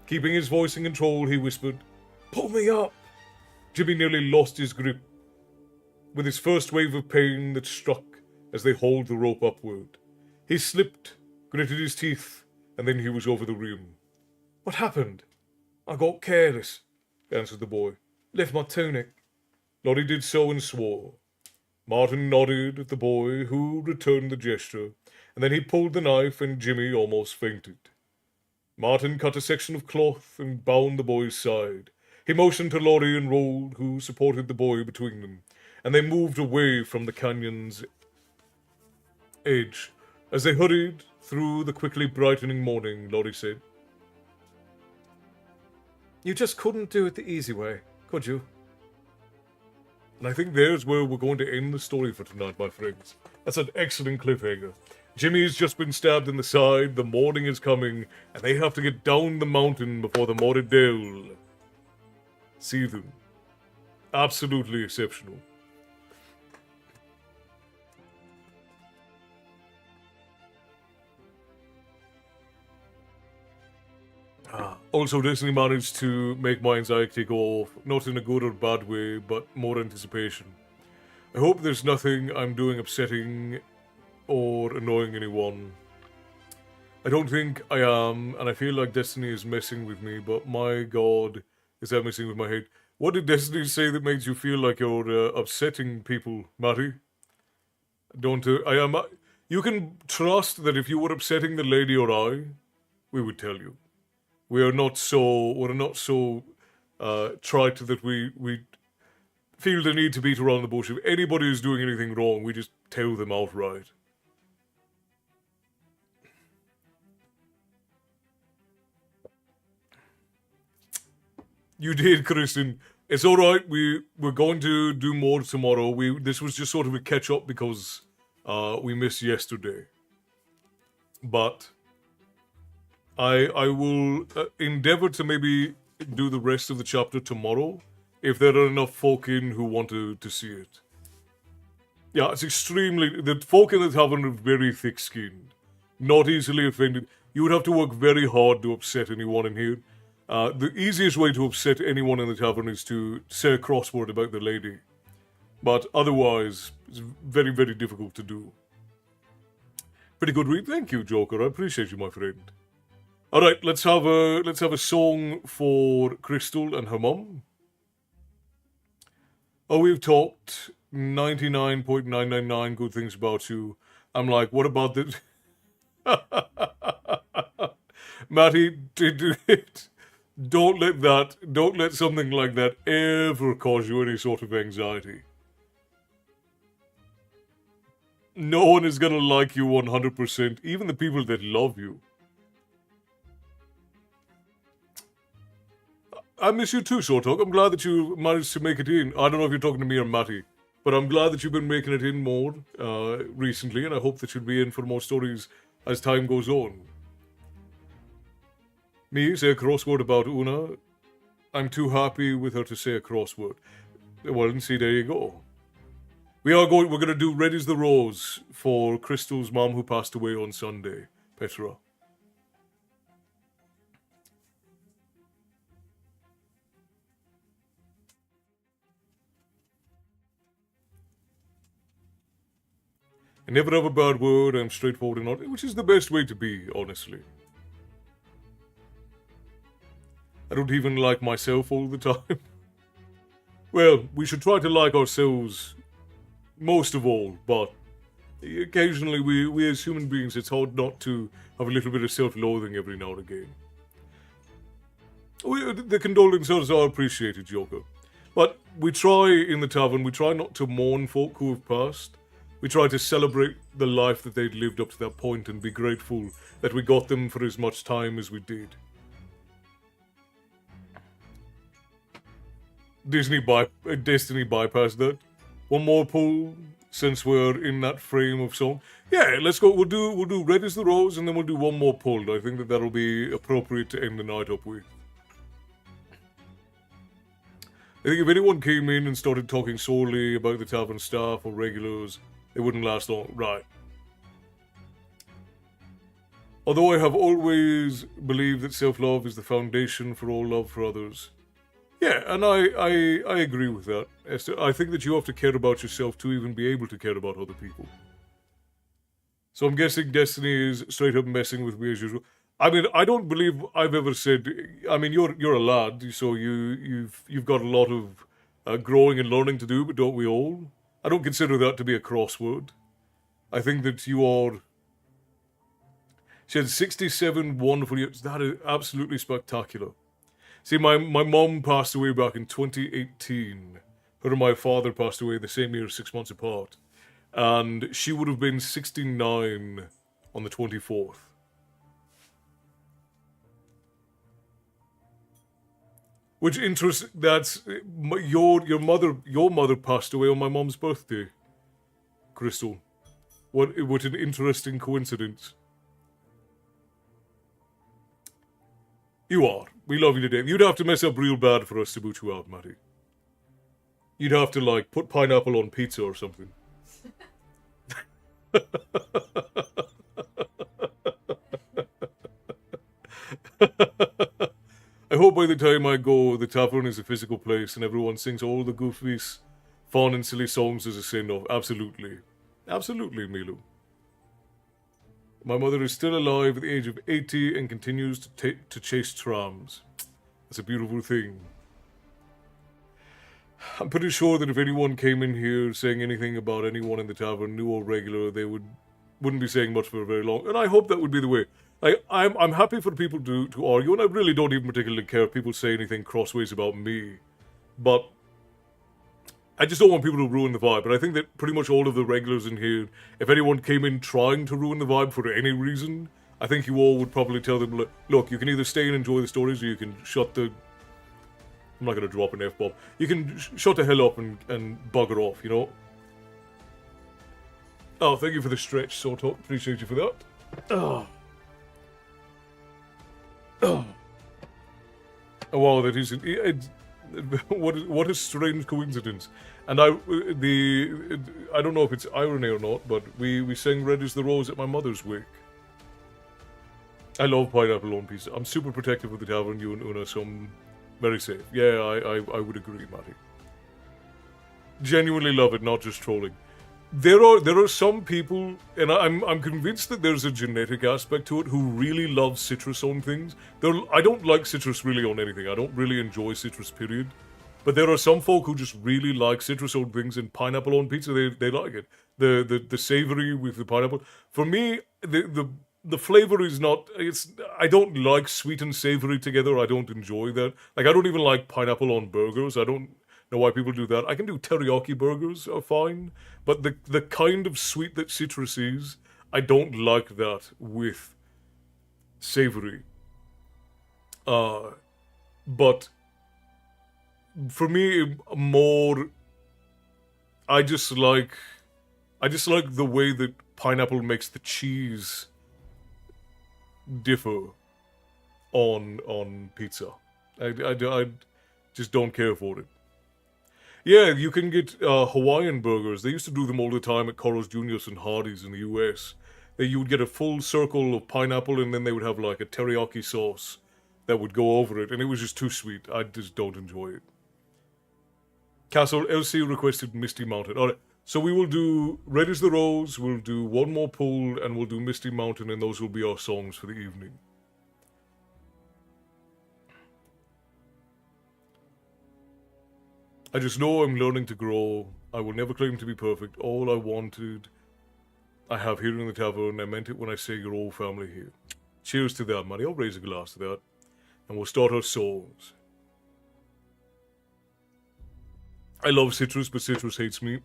Keeping his voice in control, he whispered, "Pull me up!" Jimmy nearly lost his grip with his first wave of pain that struck as they hauled the rope upward. He slipped, gritted his teeth, and then he was over the rim. "What happened?" "I got careless," answered the boy. "Left my tunic." Lottie did so and swore. Martin nodded at the boy, who returned the gesture, and then he pulled the knife and Jimmy almost fainted. Martin cut a section of cloth and bound the boy's side. He motioned to Lottie and Rold, who supported the boy between them, and they moved away from the canyon's edge. As they hurried through the quickly brightening morning, Lottie said, "You just couldn't do it the easy way, could you?" And I think there's where we're going to end the story for tonight, my friends. That's an excellent cliffhanger. Jimmy's just been stabbed in the side, the morning is coming, and they have to get down the mountain before the Moridel see them. Absolutely exceptional. Also, Disney managed to make my anxiety go off, not in a good or bad way, but more anticipation. I hope there's nothing I'm doing upsetting or annoying anyone. I don't think I am, and I feel like Destiny is messing with me, but my god, is that messing with my head? What did Destiny say that makes you feel like you're upsetting people, Matty? You can trust that if you were upsetting the lady or I, we would tell you. We're not so trite that we feel the need to beat around the bush. If anybody is doing anything wrong, we just tell them outright. You did, Kristen. It's alright, we're going to do more tomorrow. This was just sort of a catch-up because we missed yesterday. But I will endeavor to maybe do the rest of the chapter tomorrow, if there are enough folk in who want to see it. Yeah, it's extremely... The folk in the tavern are very thick-skinned, not easily offended. You would have to work very hard to upset anyone in here. The easiest way to upset anyone in the tavern is to say a crossword about the lady. But otherwise, it's very, very difficult to do. Pretty good read. Thank you, Joker. I appreciate you, my friend. Alright, let's have a song for Crystal and her mum. Oh, we've talked 99.999 good things about you. I'm like, what about the... Matty, don't let something like that ever cause you any sort of anxiety. No one is gonna like you 100%, even the people that love you. I miss you too, Short Talk. I'm glad that you managed to make it in. I don't know if you're talking to me or Matty, but I'm glad that you've been making it in more recently, and I hope that you'll be in for more stories as time goes on. Me, say a crossword about Una. I'm too happy with her to say a crossword. Well, and see, there you go. We're going to do Red is the Rose for Crystal's mom who passed away on Sunday, Petra. I never have a bad word, I'm straightforward and honest, which is the best way to be, honestly. I don't even like myself all the time. Well, we should try to like ourselves most of all, but Occasionally, we as human beings, it's hard not to have a little bit of self-loathing every now and again. The condolences are appreciated, Joker. But we try in the tavern, we try not to mourn folk who have passed. We try to celebrate the life that they'd lived up to that point and be grateful that we got them for as much time as we did. Destiny bypassed that. One more pull, since we're in that frame of song. Yeah, let's go. We'll do Red is the Rose, and then we'll do one more pull. I think that'll be appropriate to end the night up with. I think if anyone came in and started talking solely about the tavern staff or regulars, it wouldn't last long. Right. Although I have always believed that self-love is the foundation for all love for others. Yeah, and I agree with that, Esther. I think that you have to care about yourself to even be able to care about other people. So I'm guessing Destiny is straight up messing with me as usual. I mean, I don't believe I've ever said. I mean, you're a lad, so you've got a lot of growing and learning to do, but don't we all? I don't consider that to be a crossword. I think that you are. She had 67 wonderful years. That is absolutely spectacular. See, my mom passed away back in 2018. Her and my father passed away the same year, 6 months apart. And she would have been 69 on the 24th. Which interesting. That's your mother passed away on my mom's birthday. Crystal, what an interesting coincidence. You are. We love you to death. You'd have to mess up real bad for us to boot you out, Matty. You'd have to like put pineapple on pizza or something. I hope by the time I go, the tavern is a physical place and everyone sings all the goofy, fun and silly songs as a send-off. Absolutely. Absolutely, Milu. My mother is still alive at the age of 80 and continues to chase trams. That's a beautiful thing. I'm pretty sure that if anyone came in here saying anything about anyone in the tavern, new or regular, they wouldn't be saying much for very long. And I hope that would be the way. I'm happy for people to argue, and I really don't even particularly care if people say anything crossways about me. But I just don't want people to ruin the vibe. But I think that pretty much all of the regulars in here, if anyone came in trying to ruin the vibe for any reason, I think you all would probably tell them, look, you can either stay and enjoy the stories, or you can shut the... I'm not going to drop an F-bomb. You can shut the hell up and bugger off, you know? Oh, thank you for the stretch, Soto. Appreciate you for that. Oh. Oh. Oh, wow, that is... What a strange coincidence. And I don't know if it's irony or not, but we sang Red is the Rose at my mother's wake. I love pineapple on pizza. I'm super protective of the tavern, you and Una, so I'm very safe. Yeah, I would agree, Matty. Genuinely love it, not just trolling. There are some people, and I'm convinced that there's a genetic aspect to it, who really love citrus on things. I don't like citrus really on anything. I don't really enjoy citrus, period. But there are some folk who just really like citrus on things, and pineapple on pizza, they like it. The savory with the pineapple. For me, the flavor is not. I don't like sweet and savory together. I don't enjoy that. Like, I don't even like pineapple on burgers. I don't know why people do that. I can do teriyaki burgers, are fine, but the kind of sweet that citrus is, I don't like that with savory. But for me, more, I just like the way that pineapple makes the cheese differ on pizza. I just don't care for it. Yeah, you can get Hawaiian burgers. They used to do them all the time at Carl's Jr.'s and Hardee's in the US. You would get a full circle of pineapple, and then they would have like a teriyaki sauce that would go over it, and it was just too sweet. I just don't enjoy it. Castle LC requested Misty Mountain. Alright, so we will do Red is the Rose, we'll do one more pull, and we'll do Misty Mountain, and those will be our songs for the evening. I just know I'm learning to grow. I will never claim to be perfect. All I wanted I have here in the tavern. I meant it when I say your old family here. Cheers to that, Manny. I'll raise a glass to that. And we'll start our songs. I love citrus, but citrus hates me.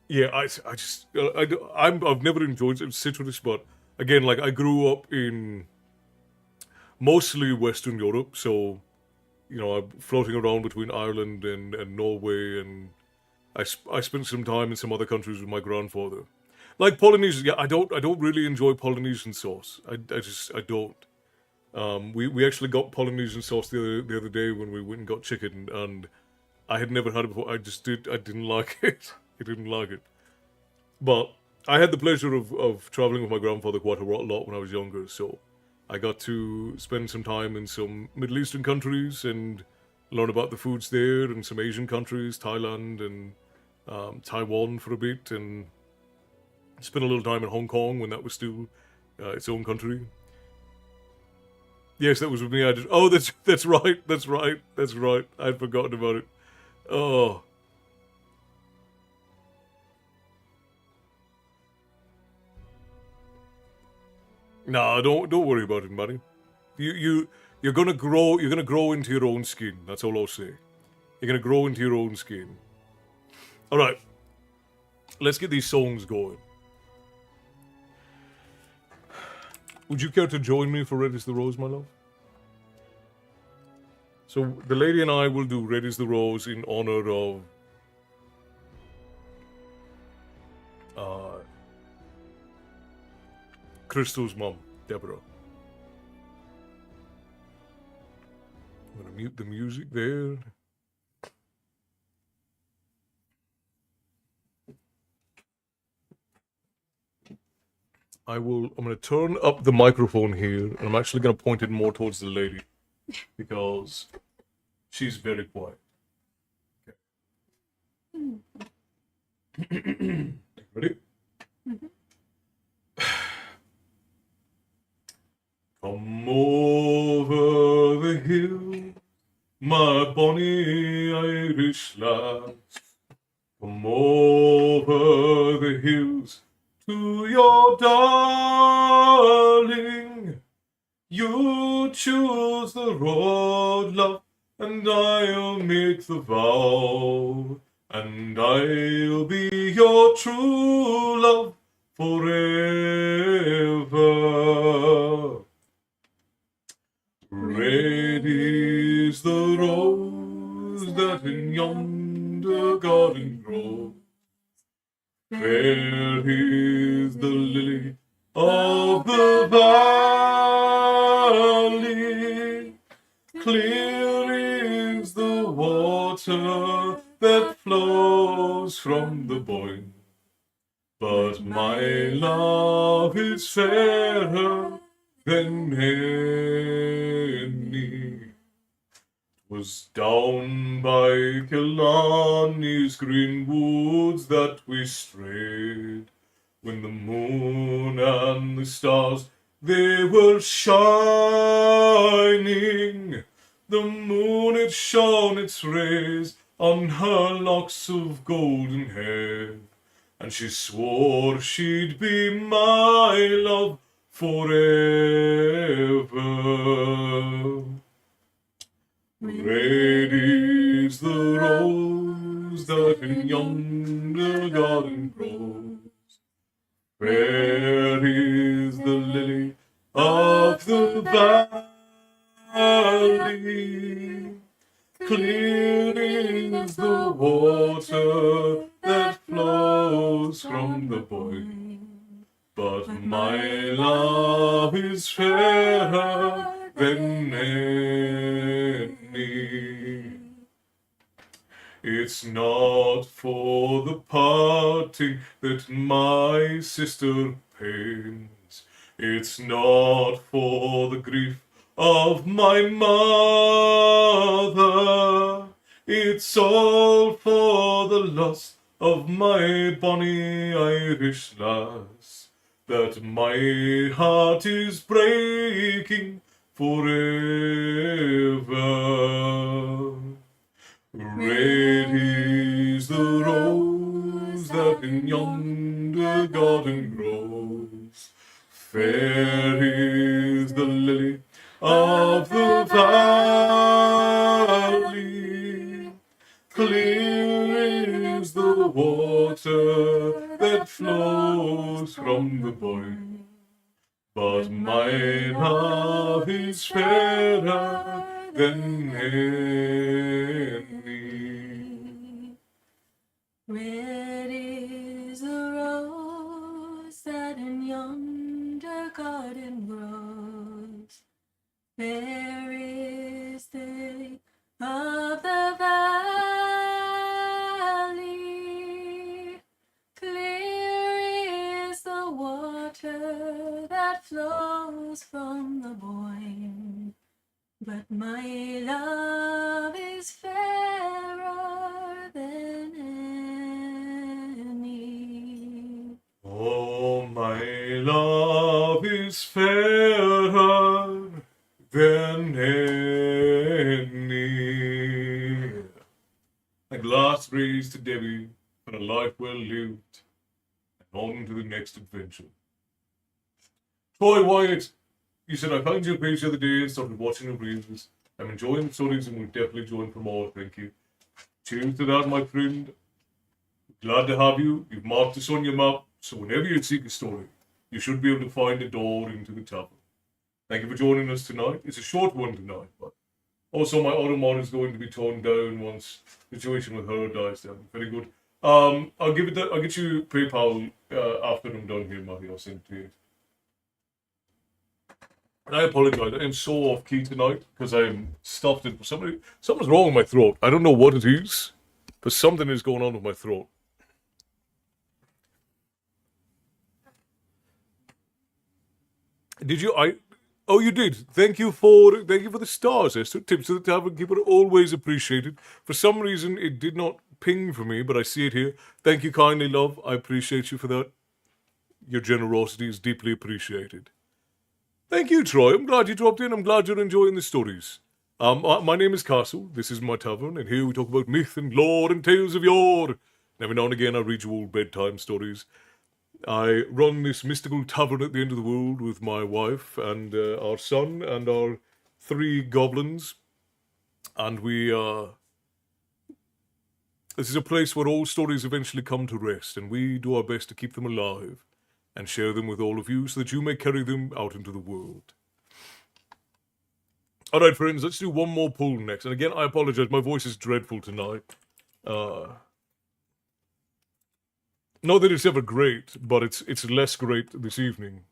Yeah, I've never enjoyed citrus, but again, like I grew up in mostly Western Europe, so I'm floating around between Ireland and Norway, and I spent some time in some other countries with my grandfather. Like Polynesian, yeah, I don't really enjoy Polynesian sauce. I don't. We actually got Polynesian sauce the other day when we went and got chicken, and I had never had it before. I didn't like it. I didn't like it. But I had the pleasure of traveling with my grandfather quite a lot when I was younger, so I got to spend some time in some Middle Eastern countries and learn about the foods there, and some Asian countries, Thailand and Taiwan for a bit, and spent a little time in Hong Kong when that was still its own country. Yes, that was with me. That's right. That's right. That's right. I'd forgotten about it. Oh, nah, don't worry about it, buddy. You're gonna grow. You're gonna grow into your own skin. That's all I'll say. You're gonna grow into your own skin. All right, let's get these songs going. Would you care to join me for Red is the Rose, my love? So the lady and I will do Red is the Rose in honor of uh, Crystal's mom, Deborah. I'm gonna mute the music there. I'm gonna turn up the microphone here, and I'm actually gonna point it more towards the lady because she's very quiet. Okay. Ready? Come over the hill, my bonny Irish lass. Come over the hills to your darling. You choose the road, love, and I'll make the vow, and I'll be your true love forever. Red is the rose that in yonder garden grows. Fair is the lily of the valley. Clear is the water that flows from the Boyne. But my love is fairer than any. 'Twas down by Killarney's green woods that we strayed, when the moon and the stars, they were shining. The moon it shone its rays on her locks of golden hair, and she swore she'd be my love forever. Red is the rose that in yonder garden grows. Fair is the lily of the valley. Clear is the water that flows from the Boyne. But my love is fairer than any. It's not for the parting that my sister pains. It's not for the grief of my mother. It's all for the loss of my bonny Irish lass, that my heart is breaking forever. Red is the rose that in yonder the garden grows. Fair is the lily of the valley. Clear is the water that flows from the Boyne. But my love is fairer than any.
Red is the rose that in yonder garden grows. Fair is the lily of the valley. Clear is the water that flows from the Boyne. But my love is fairer than any.
Oh, my love is fairer than any. Like last raise to Debbie for a life well lived, and on to the next adventure. Troy Wyatt, you said I found your page the other day and started watching your reels. I'm enjoying the stories and will definitely join for more. Thank you. Cheers to that, my friend. Glad to have you. You've marked us on your map, so whenever you seek a story, you should be able to find a door into the tavern. Thank you for joining us tonight. It's a short one tonight, but also my automod is going to be toned down once the situation with her dies down. Very good. I'll get you PayPal after I'm done here, Matty. I'll send it to you. And I apologize. I am so off key tonight because I'm stuffed in. Something's wrong with my throat. I don't know what it is, but something is going on with my throat. Did you? Oh, you did. Thank you for the stars, Esther. Tips of the Tavern Keeper are always appreciated. For some reason, it did not ping for me, but I see it here. Thank you kindly, love. I appreciate you for that. Your generosity is deeply appreciated. Thank you, Troy. I'm glad you dropped in. I'm glad you're enjoying the stories. My name is Castle. This is my tavern, and here we talk about myth and lore and tales of yore. And every now and again, I read you old bedtime stories. I run this mystical tavern at the end of the world with my wife and our son and our 3 goblins. And this is a place where all stories eventually come to rest, and we do our best to keep them alive and share them with all of you so that you may carry them out into the world. All right, friends, let's do one more pull next. And again, I apologize. My voice is dreadful tonight. Not that it's ever great, but it's less great this evening.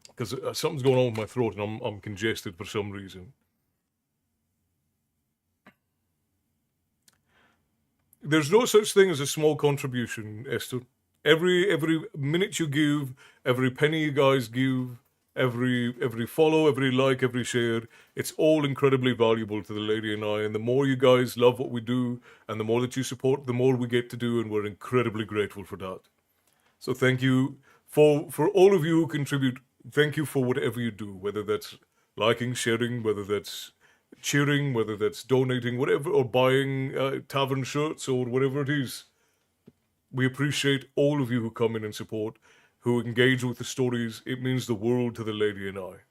Because something's going on with my throat and I'm congested for some reason. There's no such thing as a small contribution, Esther. Every minute you give, every penny you guys give, every follow, every like, every share, it's all incredibly valuable to the lady and I. And the more you guys love what we do, and the more that you support, the more we get to do, and we're incredibly grateful for that. So thank you for all of you who contribute. Thank you for whatever you do, whether that's liking, sharing, whether that's cheering, whether that's donating, whatever, or buying tavern shirts or whatever it is. We appreciate all of you who come in and support, who engage with the stories. It means the world to the lady and I.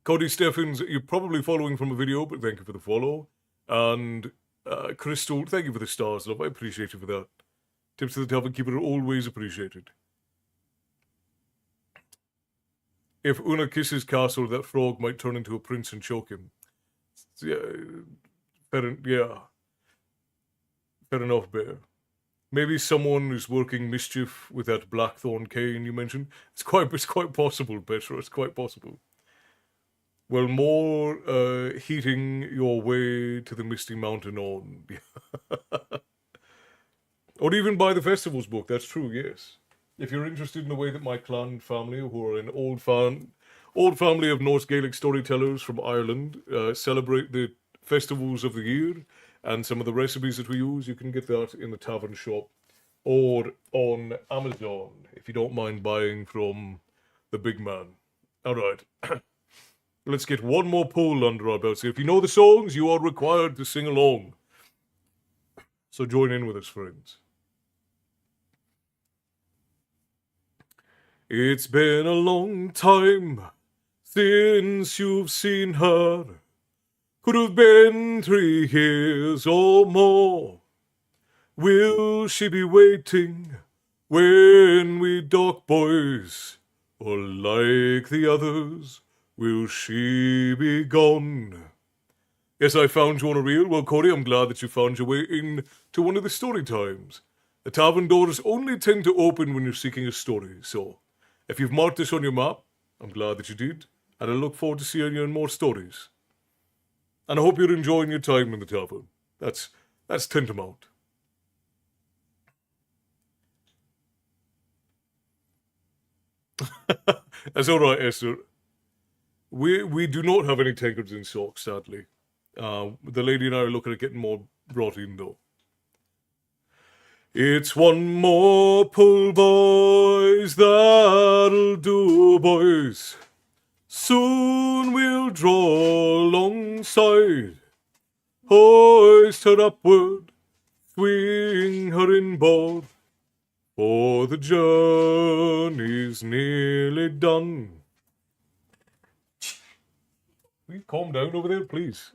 Cody Steffens, you're probably following from a video, but thank you for the follow. And Crystal, thank you for the stars, love. I appreciate you for that. Tips of the Tavern Keeper are always appreciated. If Una kisses Castle, that frog might turn into a prince and choke him. Yeah, fair enough, Bear. Maybe someone is working mischief with that blackthorn cane you mentioned. It's quite possible, Petra. It's quite possible. Well, more heating your way to the Misty Mountain on. Or even buy the festival's book. That's true, yes. If you're interested in the way that my clan family, who are an old family of Norse Gaelic storytellers from Ireland, celebrate the festivals of the year, and some of the recipes that we use, you can get that in the tavern shop or on Amazon, if you don't mind buying from the big man. All right. Let's get one more pull under our belts. If you know the songs, you are required to sing along. So join in with us, friends. It's been a long time since you've seen her. Could have been 3 years or more. Will she be waiting when we dock, boys? Or like the others, will she be gone? Yes, I found you on a reel. Well, Cody, I'm glad that you found your way in to one of the story times. The tavern doors only tend to open when you're seeking a story, so if you've marked this on your map, I'm glad that you did, and I look forward to seeing you in more stories. And I hope you're enjoying your time in the tavern. That's tantamount. That's all right, Esther. We do not have any tankards in stock, sadly. The lady and I are looking at getting more brought in, though. It's one more pull, boys, that'll do, boys. Soon we'll draw alongside. Hoist her upward, swing her inboard, for the journey's nearly done. Will you calm down over there, please?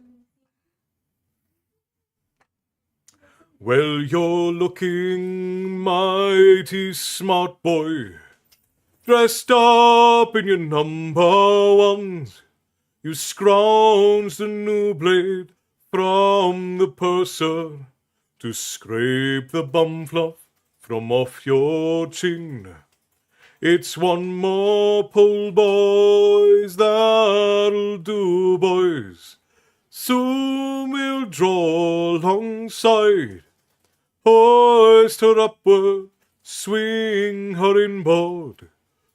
Well, you're looking mighty smart, boy. Dressed up in your number ones. You scrounged the new blade from the purser to scrape the bum fluff from off your chin. It's one more pull, boys, that'll do, boys. Soon we'll draw alongside. Hoist her upward, swing her inboard,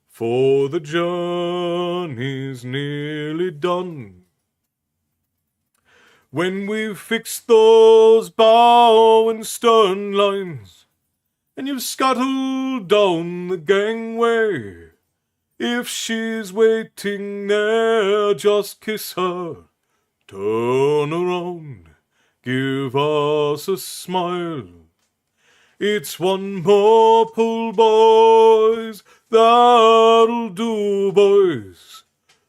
for the journey's nearly done. When we've fixed those bow and stern lines, and you've scuttled down the gangway, if she's waiting there, just kiss her. Turn around, give us a smile. It's one more pull, boys, that'll do, boys.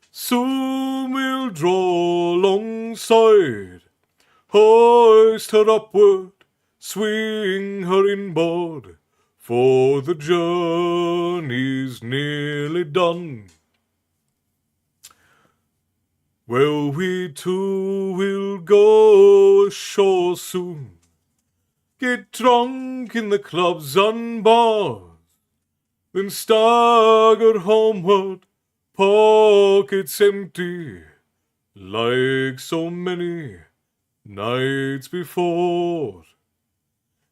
Soon we'll draw alongside. Hoist her upward, swing her inboard, for the journey's nearly done. Well, we too will go ashore soon. Get drunk in the clubs and bars, then stagger homeward, pockets empty, like so many nights before.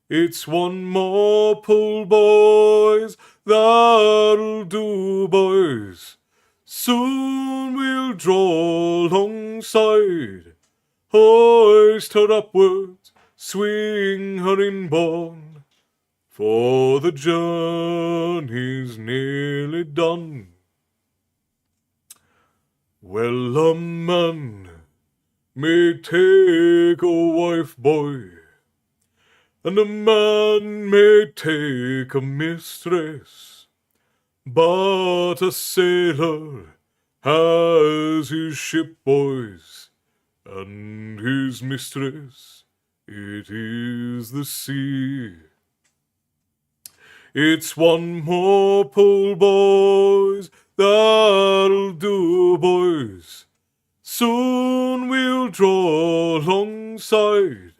It's one more pull, boys, that'll do, boys. Soon we'll draw alongside. Hoist her upwards, swing her inboard, for the journey's nearly done. Well, a man may take a wife, boy, and a man may take a mistress, but a sailor has his ship, boys, and his mistress, it is the sea. It's one more pull, boys, that'll do, boys. Soon we'll draw alongside.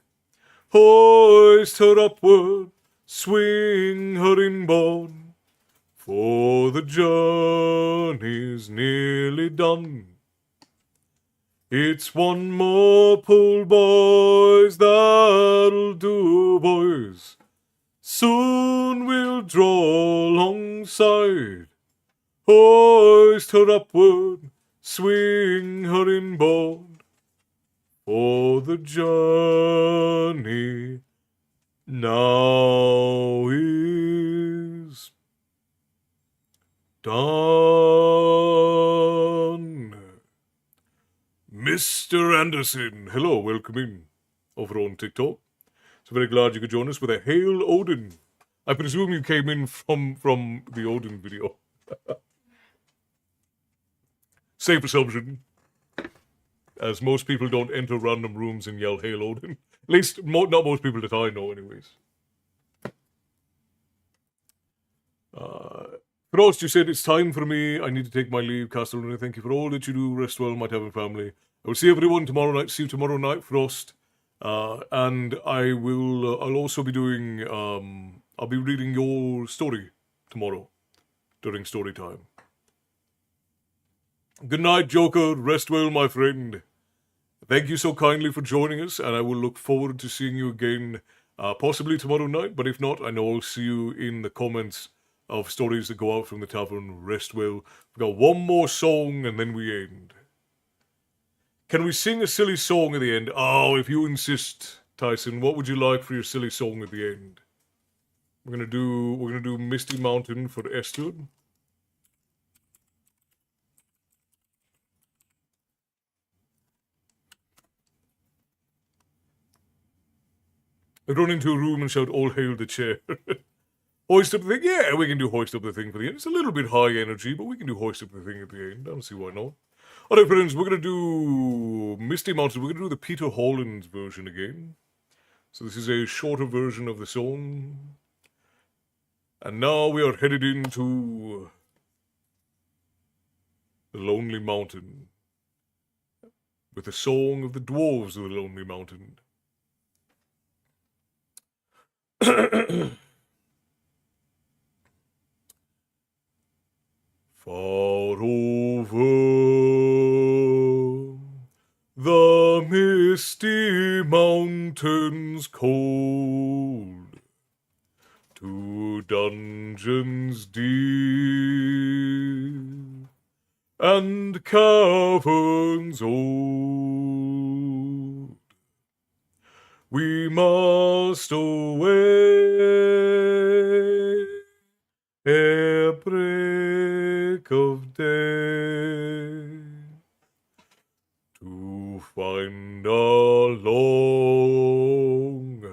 Hoist her upward, swing her inboard, for the journey's nearly done. It's one more pull, boys, that'll do, boys. Soon we'll draw alongside. Hoist her upward, swing her inboard, for the journey now is done. Mr. Anderson, hello, welcome in over on TikTok. So very glad you could join us with a Hail Odin. I presume you came in from the Odin video. Safe assumption, as most people don't enter random rooms and yell Hail Odin. At least, not most people that I know, anyways. Frost, you said it's time for me. I need to take my leave. Castelluna, thank you for all that you do. Rest well, my Tavern family. I will see everyone tomorrow night. See you tomorrow night, Frost. And I will. I'll also be doing. I'll be reading your story tomorrow during story time. Good night, Joker. Rest well, my friend. Thank you so kindly for joining us, and I will look forward to seeing you again, possibly tomorrow night. But if not, I know I'll see you in the comments of stories that go out from the tavern. Rest well. We've got one more song, and then we end. Can we sing a silly song at the end? Oh, if you insist, Tyson. What would you like for your silly song at the end? We're gonna do Misty Mountain for Esther. I run into a room and shout, "All hail the chair." Hoist up the thing? Yeah, we can do hoist up the thing for the end. It's a little bit high energy, but we can do hoist up the thing at the end. I don't see why not. Alright, friends, we're going to do Misty Mountain. We're going to do the Peter Holland version again. So this is a shorter version of the song. And now we are headed into the Lonely Mountain with the song of the Dwarves of the Lonely Mountain. Far over the misty mountains cold, to dungeons deep and caverns old, we must away ere break of day, to find a long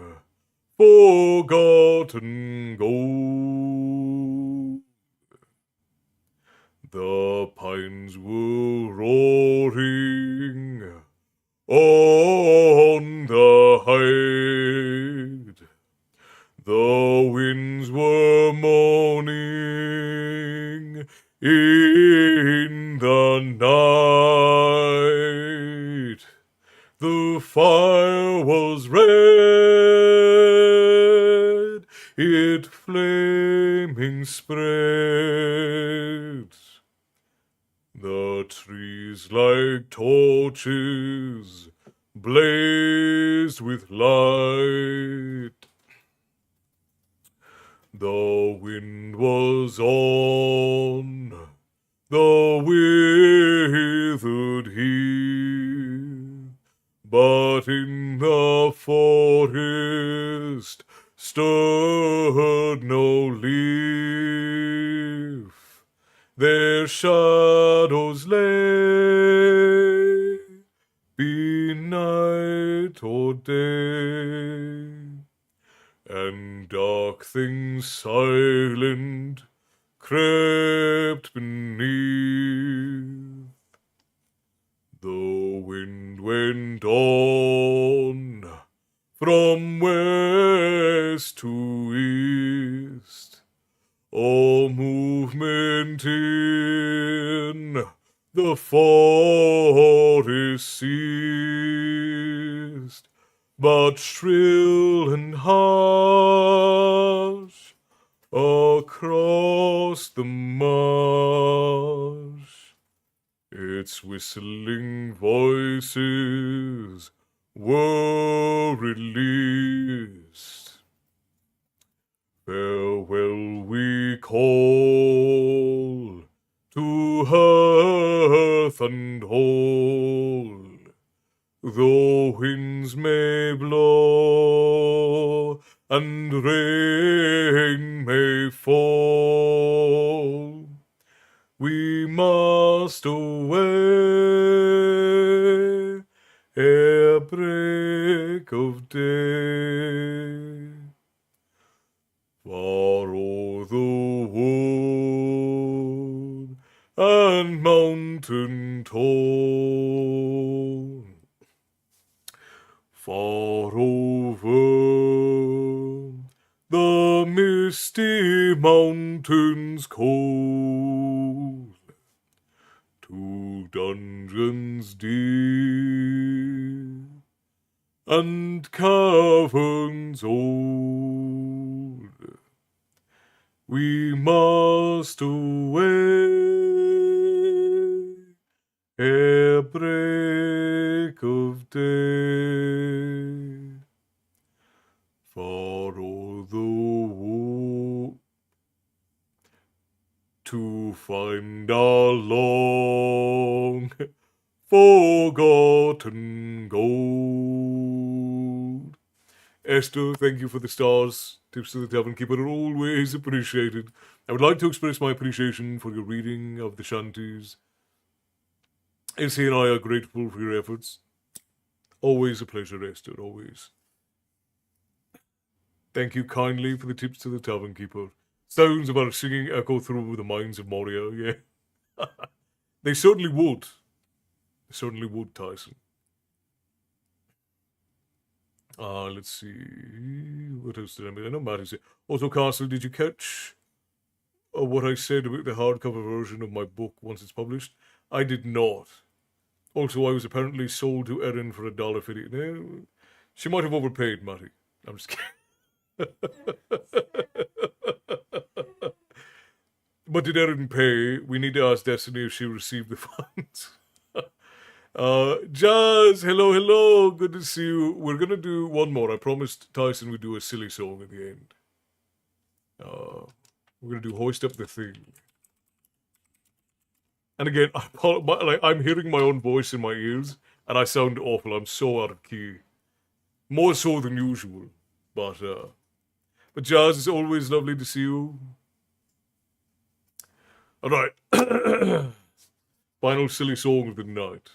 forgotten gold. The pines were roaring on the height, the winds were moaning in the night. The fire was red, it flaming spread. The trees like torches blazed with light. The wind was on the withered hill, but in the forest stirred no leaf. Their shadows lay, be night or day, and dark things silent crept beneath. The wind went on from west to east, all movement in the forest ceased, but shrill and harsh across the marsh, its whistling voices were released. Farewell we call to hearth and hall, though winds may blow and rain may fall, we must away ere break of day. mountain torn, far over the misty mountains cold, to dungeons deep and caverns old, we must away ere break of day, far o'er the wood, to find our long forgotten gold. Esther, thank you for the stars. Tips to the Tavern Keeper are always appreciated. I would like to express my appreciation for your reading of the shanties. Essie and I are grateful for your efforts. Always a pleasure, Esther, always. Thank you kindly for the tips to the Tavern Keeper. Sounds of our singing echo through the minds of Moria, yeah. They certainly would. They certainly would, Tyson. Let's see. What else did I mean? I know Matty said. Also, Castle, did you catch what I said about the hardcover version of my book once it's published? I did not. Also, I was apparently sold to Erin for $1.50. No, she might have overpaid, Matty. I'm just kidding. But did Erin pay? We need to ask Destiny if she received the funds. Jazz, hello, good to see you. We're gonna do one more. I promised Tyson we'd do a silly song at the end. We're gonna do Hoist Up the Thing. And again, I'm hearing my own voice in my ears, and I sound awful. I'm so out of key. More so than usual. But Jazz, it's always lovely to see you. Alright. Final silly song of the night.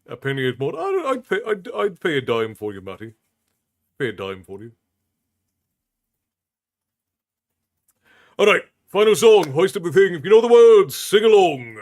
A penny at more. I'd pay a dime for you, Matty. Pay a dime for you. Alright, final song. Hoist Up the Thing. If you know the words, sing along.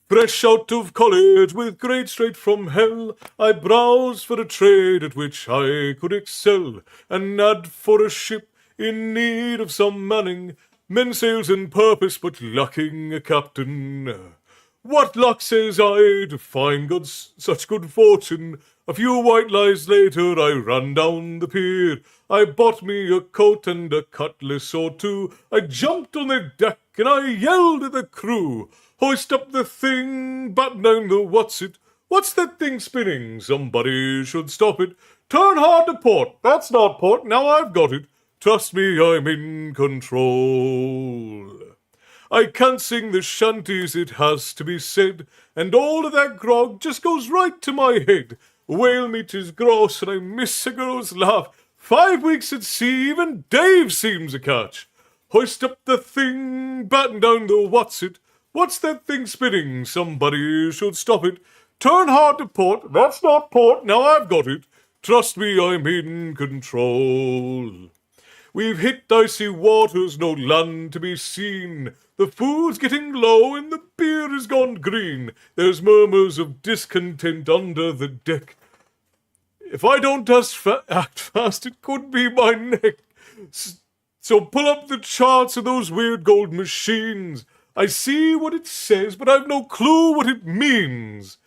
Fresh out of college with grades straight from hell, I browsed for a trade at which I could excel. An ad for a ship in need of some manning, men sails in purpose but lacking a captain. What luck, says I, to find such good fortune. A few white lies later I ran down the pier. I bought me a coat and a cutlass or two. I jumped on the deck and I yelled at the crew. Hoist up the thing, batten down the what's-it. What's that thing spinning? Somebody should stop it. Turn hard to port. That's not port. Now I've got it. Trust me, I'm in control. I can't sing the shanties, it has to be said, and all of that grog just goes right to my head. Whale meat is gross, and I miss a girl's laugh. 5 weeks at sea, even Dave seems a catch. Hoist up the thing, batten down the what's-it. What's that thing spinning? Somebody should stop it. Turn hard to port. That's not port. Now I've got it. Trust me, I'm in control. We've hit dicey waters, no land to be seen. The food's getting low and the beer has gone green. There's murmurs of discontent under the deck. If I don't act fast, it could be my neck. So pull up the charts of those weird gold machines. I see what it says, but I've no clue what it means.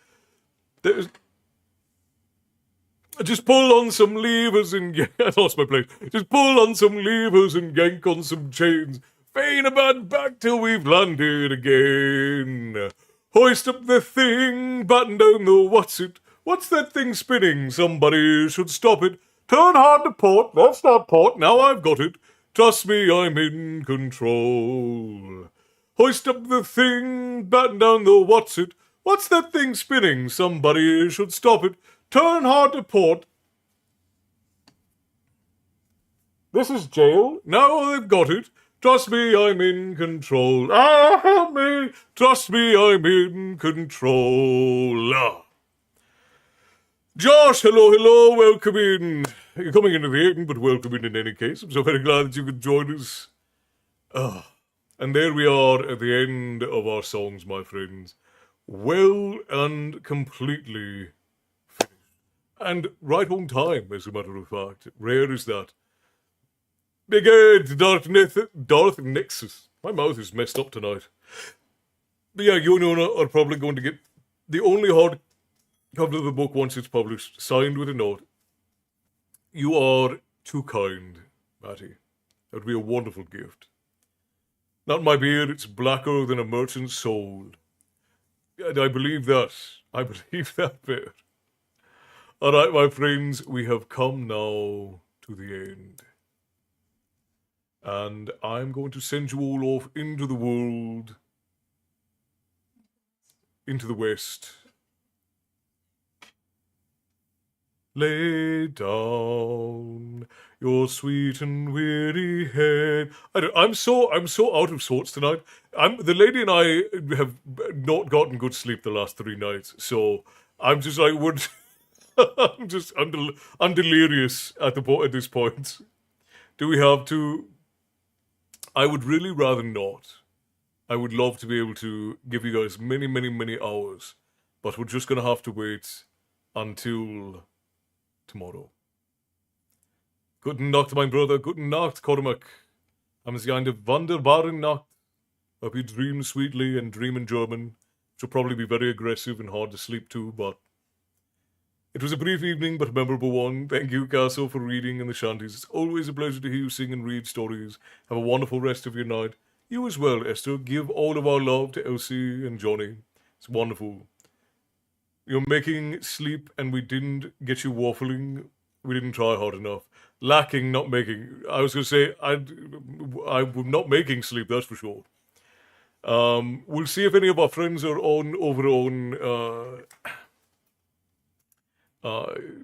Just pull on some levers and I lost my place. Just pull on some levers and yank on some chains. Feign a bad back till we've landed again. Hoist up the thing, batten down the what's-it. What's that thing spinning? Somebody should stop it. Turn hard to port. That's not port. Now I've got it. Trust me, I'm in control. Hoist up the thing, batten down the what's-it. What's that thing spinning? Somebody should stop it. Turn hard to port. This is jail. Now I've got it. Trust me, I'm in control. Ah, help me. Trust me, I'm in control. Josh, hello, welcome in. You're coming into the end, but welcome in any case. I'm so very glad that you could join us. And there we are at the end of our songs, my friends. Well and completely finished. And right on time, as a matter of fact. Rare is that. Big Ed, Darth Nexus. My mouth is messed up tonight. But yeah, you and Una are probably going to get the only hard copy of the book once it's published, signed with a note. You are too kind, Matty. That would be a wonderful gift. Not my beard, it's blacker than a merchant's soul. And I believe that. I believe that bit. Alright, my friends, we have come now to the end. And I'm going to send you all off into the world, into the West. Lay down your sweet and weary head. I'm so out of sorts tonight. The lady and I have not gotten good sleep the last 3 nights, so I'm just like would I'm delirious at this point. Do we have to? I would really rather not. I would love to be able to give you guys many, many, many hours, but we're just gonna have to wait until tomorrow. Guten Nacht, mein Bruder. Guten Nacht, Cormac. Haben Sie eine wunderbare Nacht. Hope you dream sweetly and dream in German. Which will probably be very aggressive and hard to sleep to, but it was a brief evening, but a memorable one. Thank you, Castle, for reading in the shanties. It's always a pleasure to hear you sing and read stories. Have a wonderful rest of your night. You as well, Esther. Give all of our love to Elsie and Johnny. It's wonderful. You're making sleep, and we didn't get you waffling. We didn't try hard enough. Lacking, not making. I was going to say, I'm not making sleep, that's for sure. We'll see if any of our friends are over on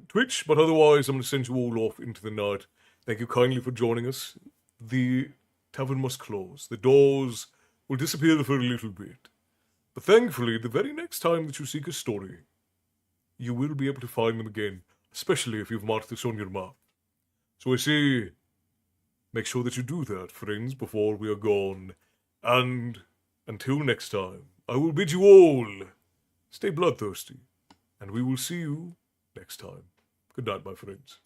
Twitch, but otherwise, I'm going to send you all off into the night. Thank you kindly for joining us. The tavern must close. The doors will disappear for a little bit. But thankfully, the very next time that you seek a story, you will be able to find them again, especially if you've marked this on your map. So I say, make sure that you do that, friends, before we are gone. And until next time, I will bid you all stay bloodthirsty, and we will see you next time. Good night, my friends.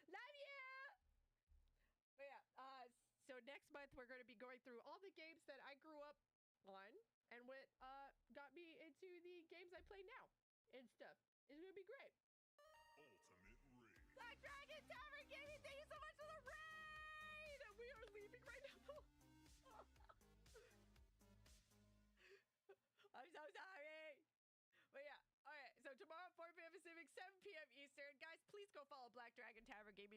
Love you! But yeah, so next month we're going to be going through all the games that I grew up on and what got me into the games I play now and stuff. It's going to be great. Black Dragon Tavern Gaming, thank you so much for the raid! We are leaving right now. I'm so sorry. But yeah, alright, so tomorrow 4 p.m. Pacific, 7 p.m. Eastern. Guys, please go follow Black Dragon Tavern Gaming.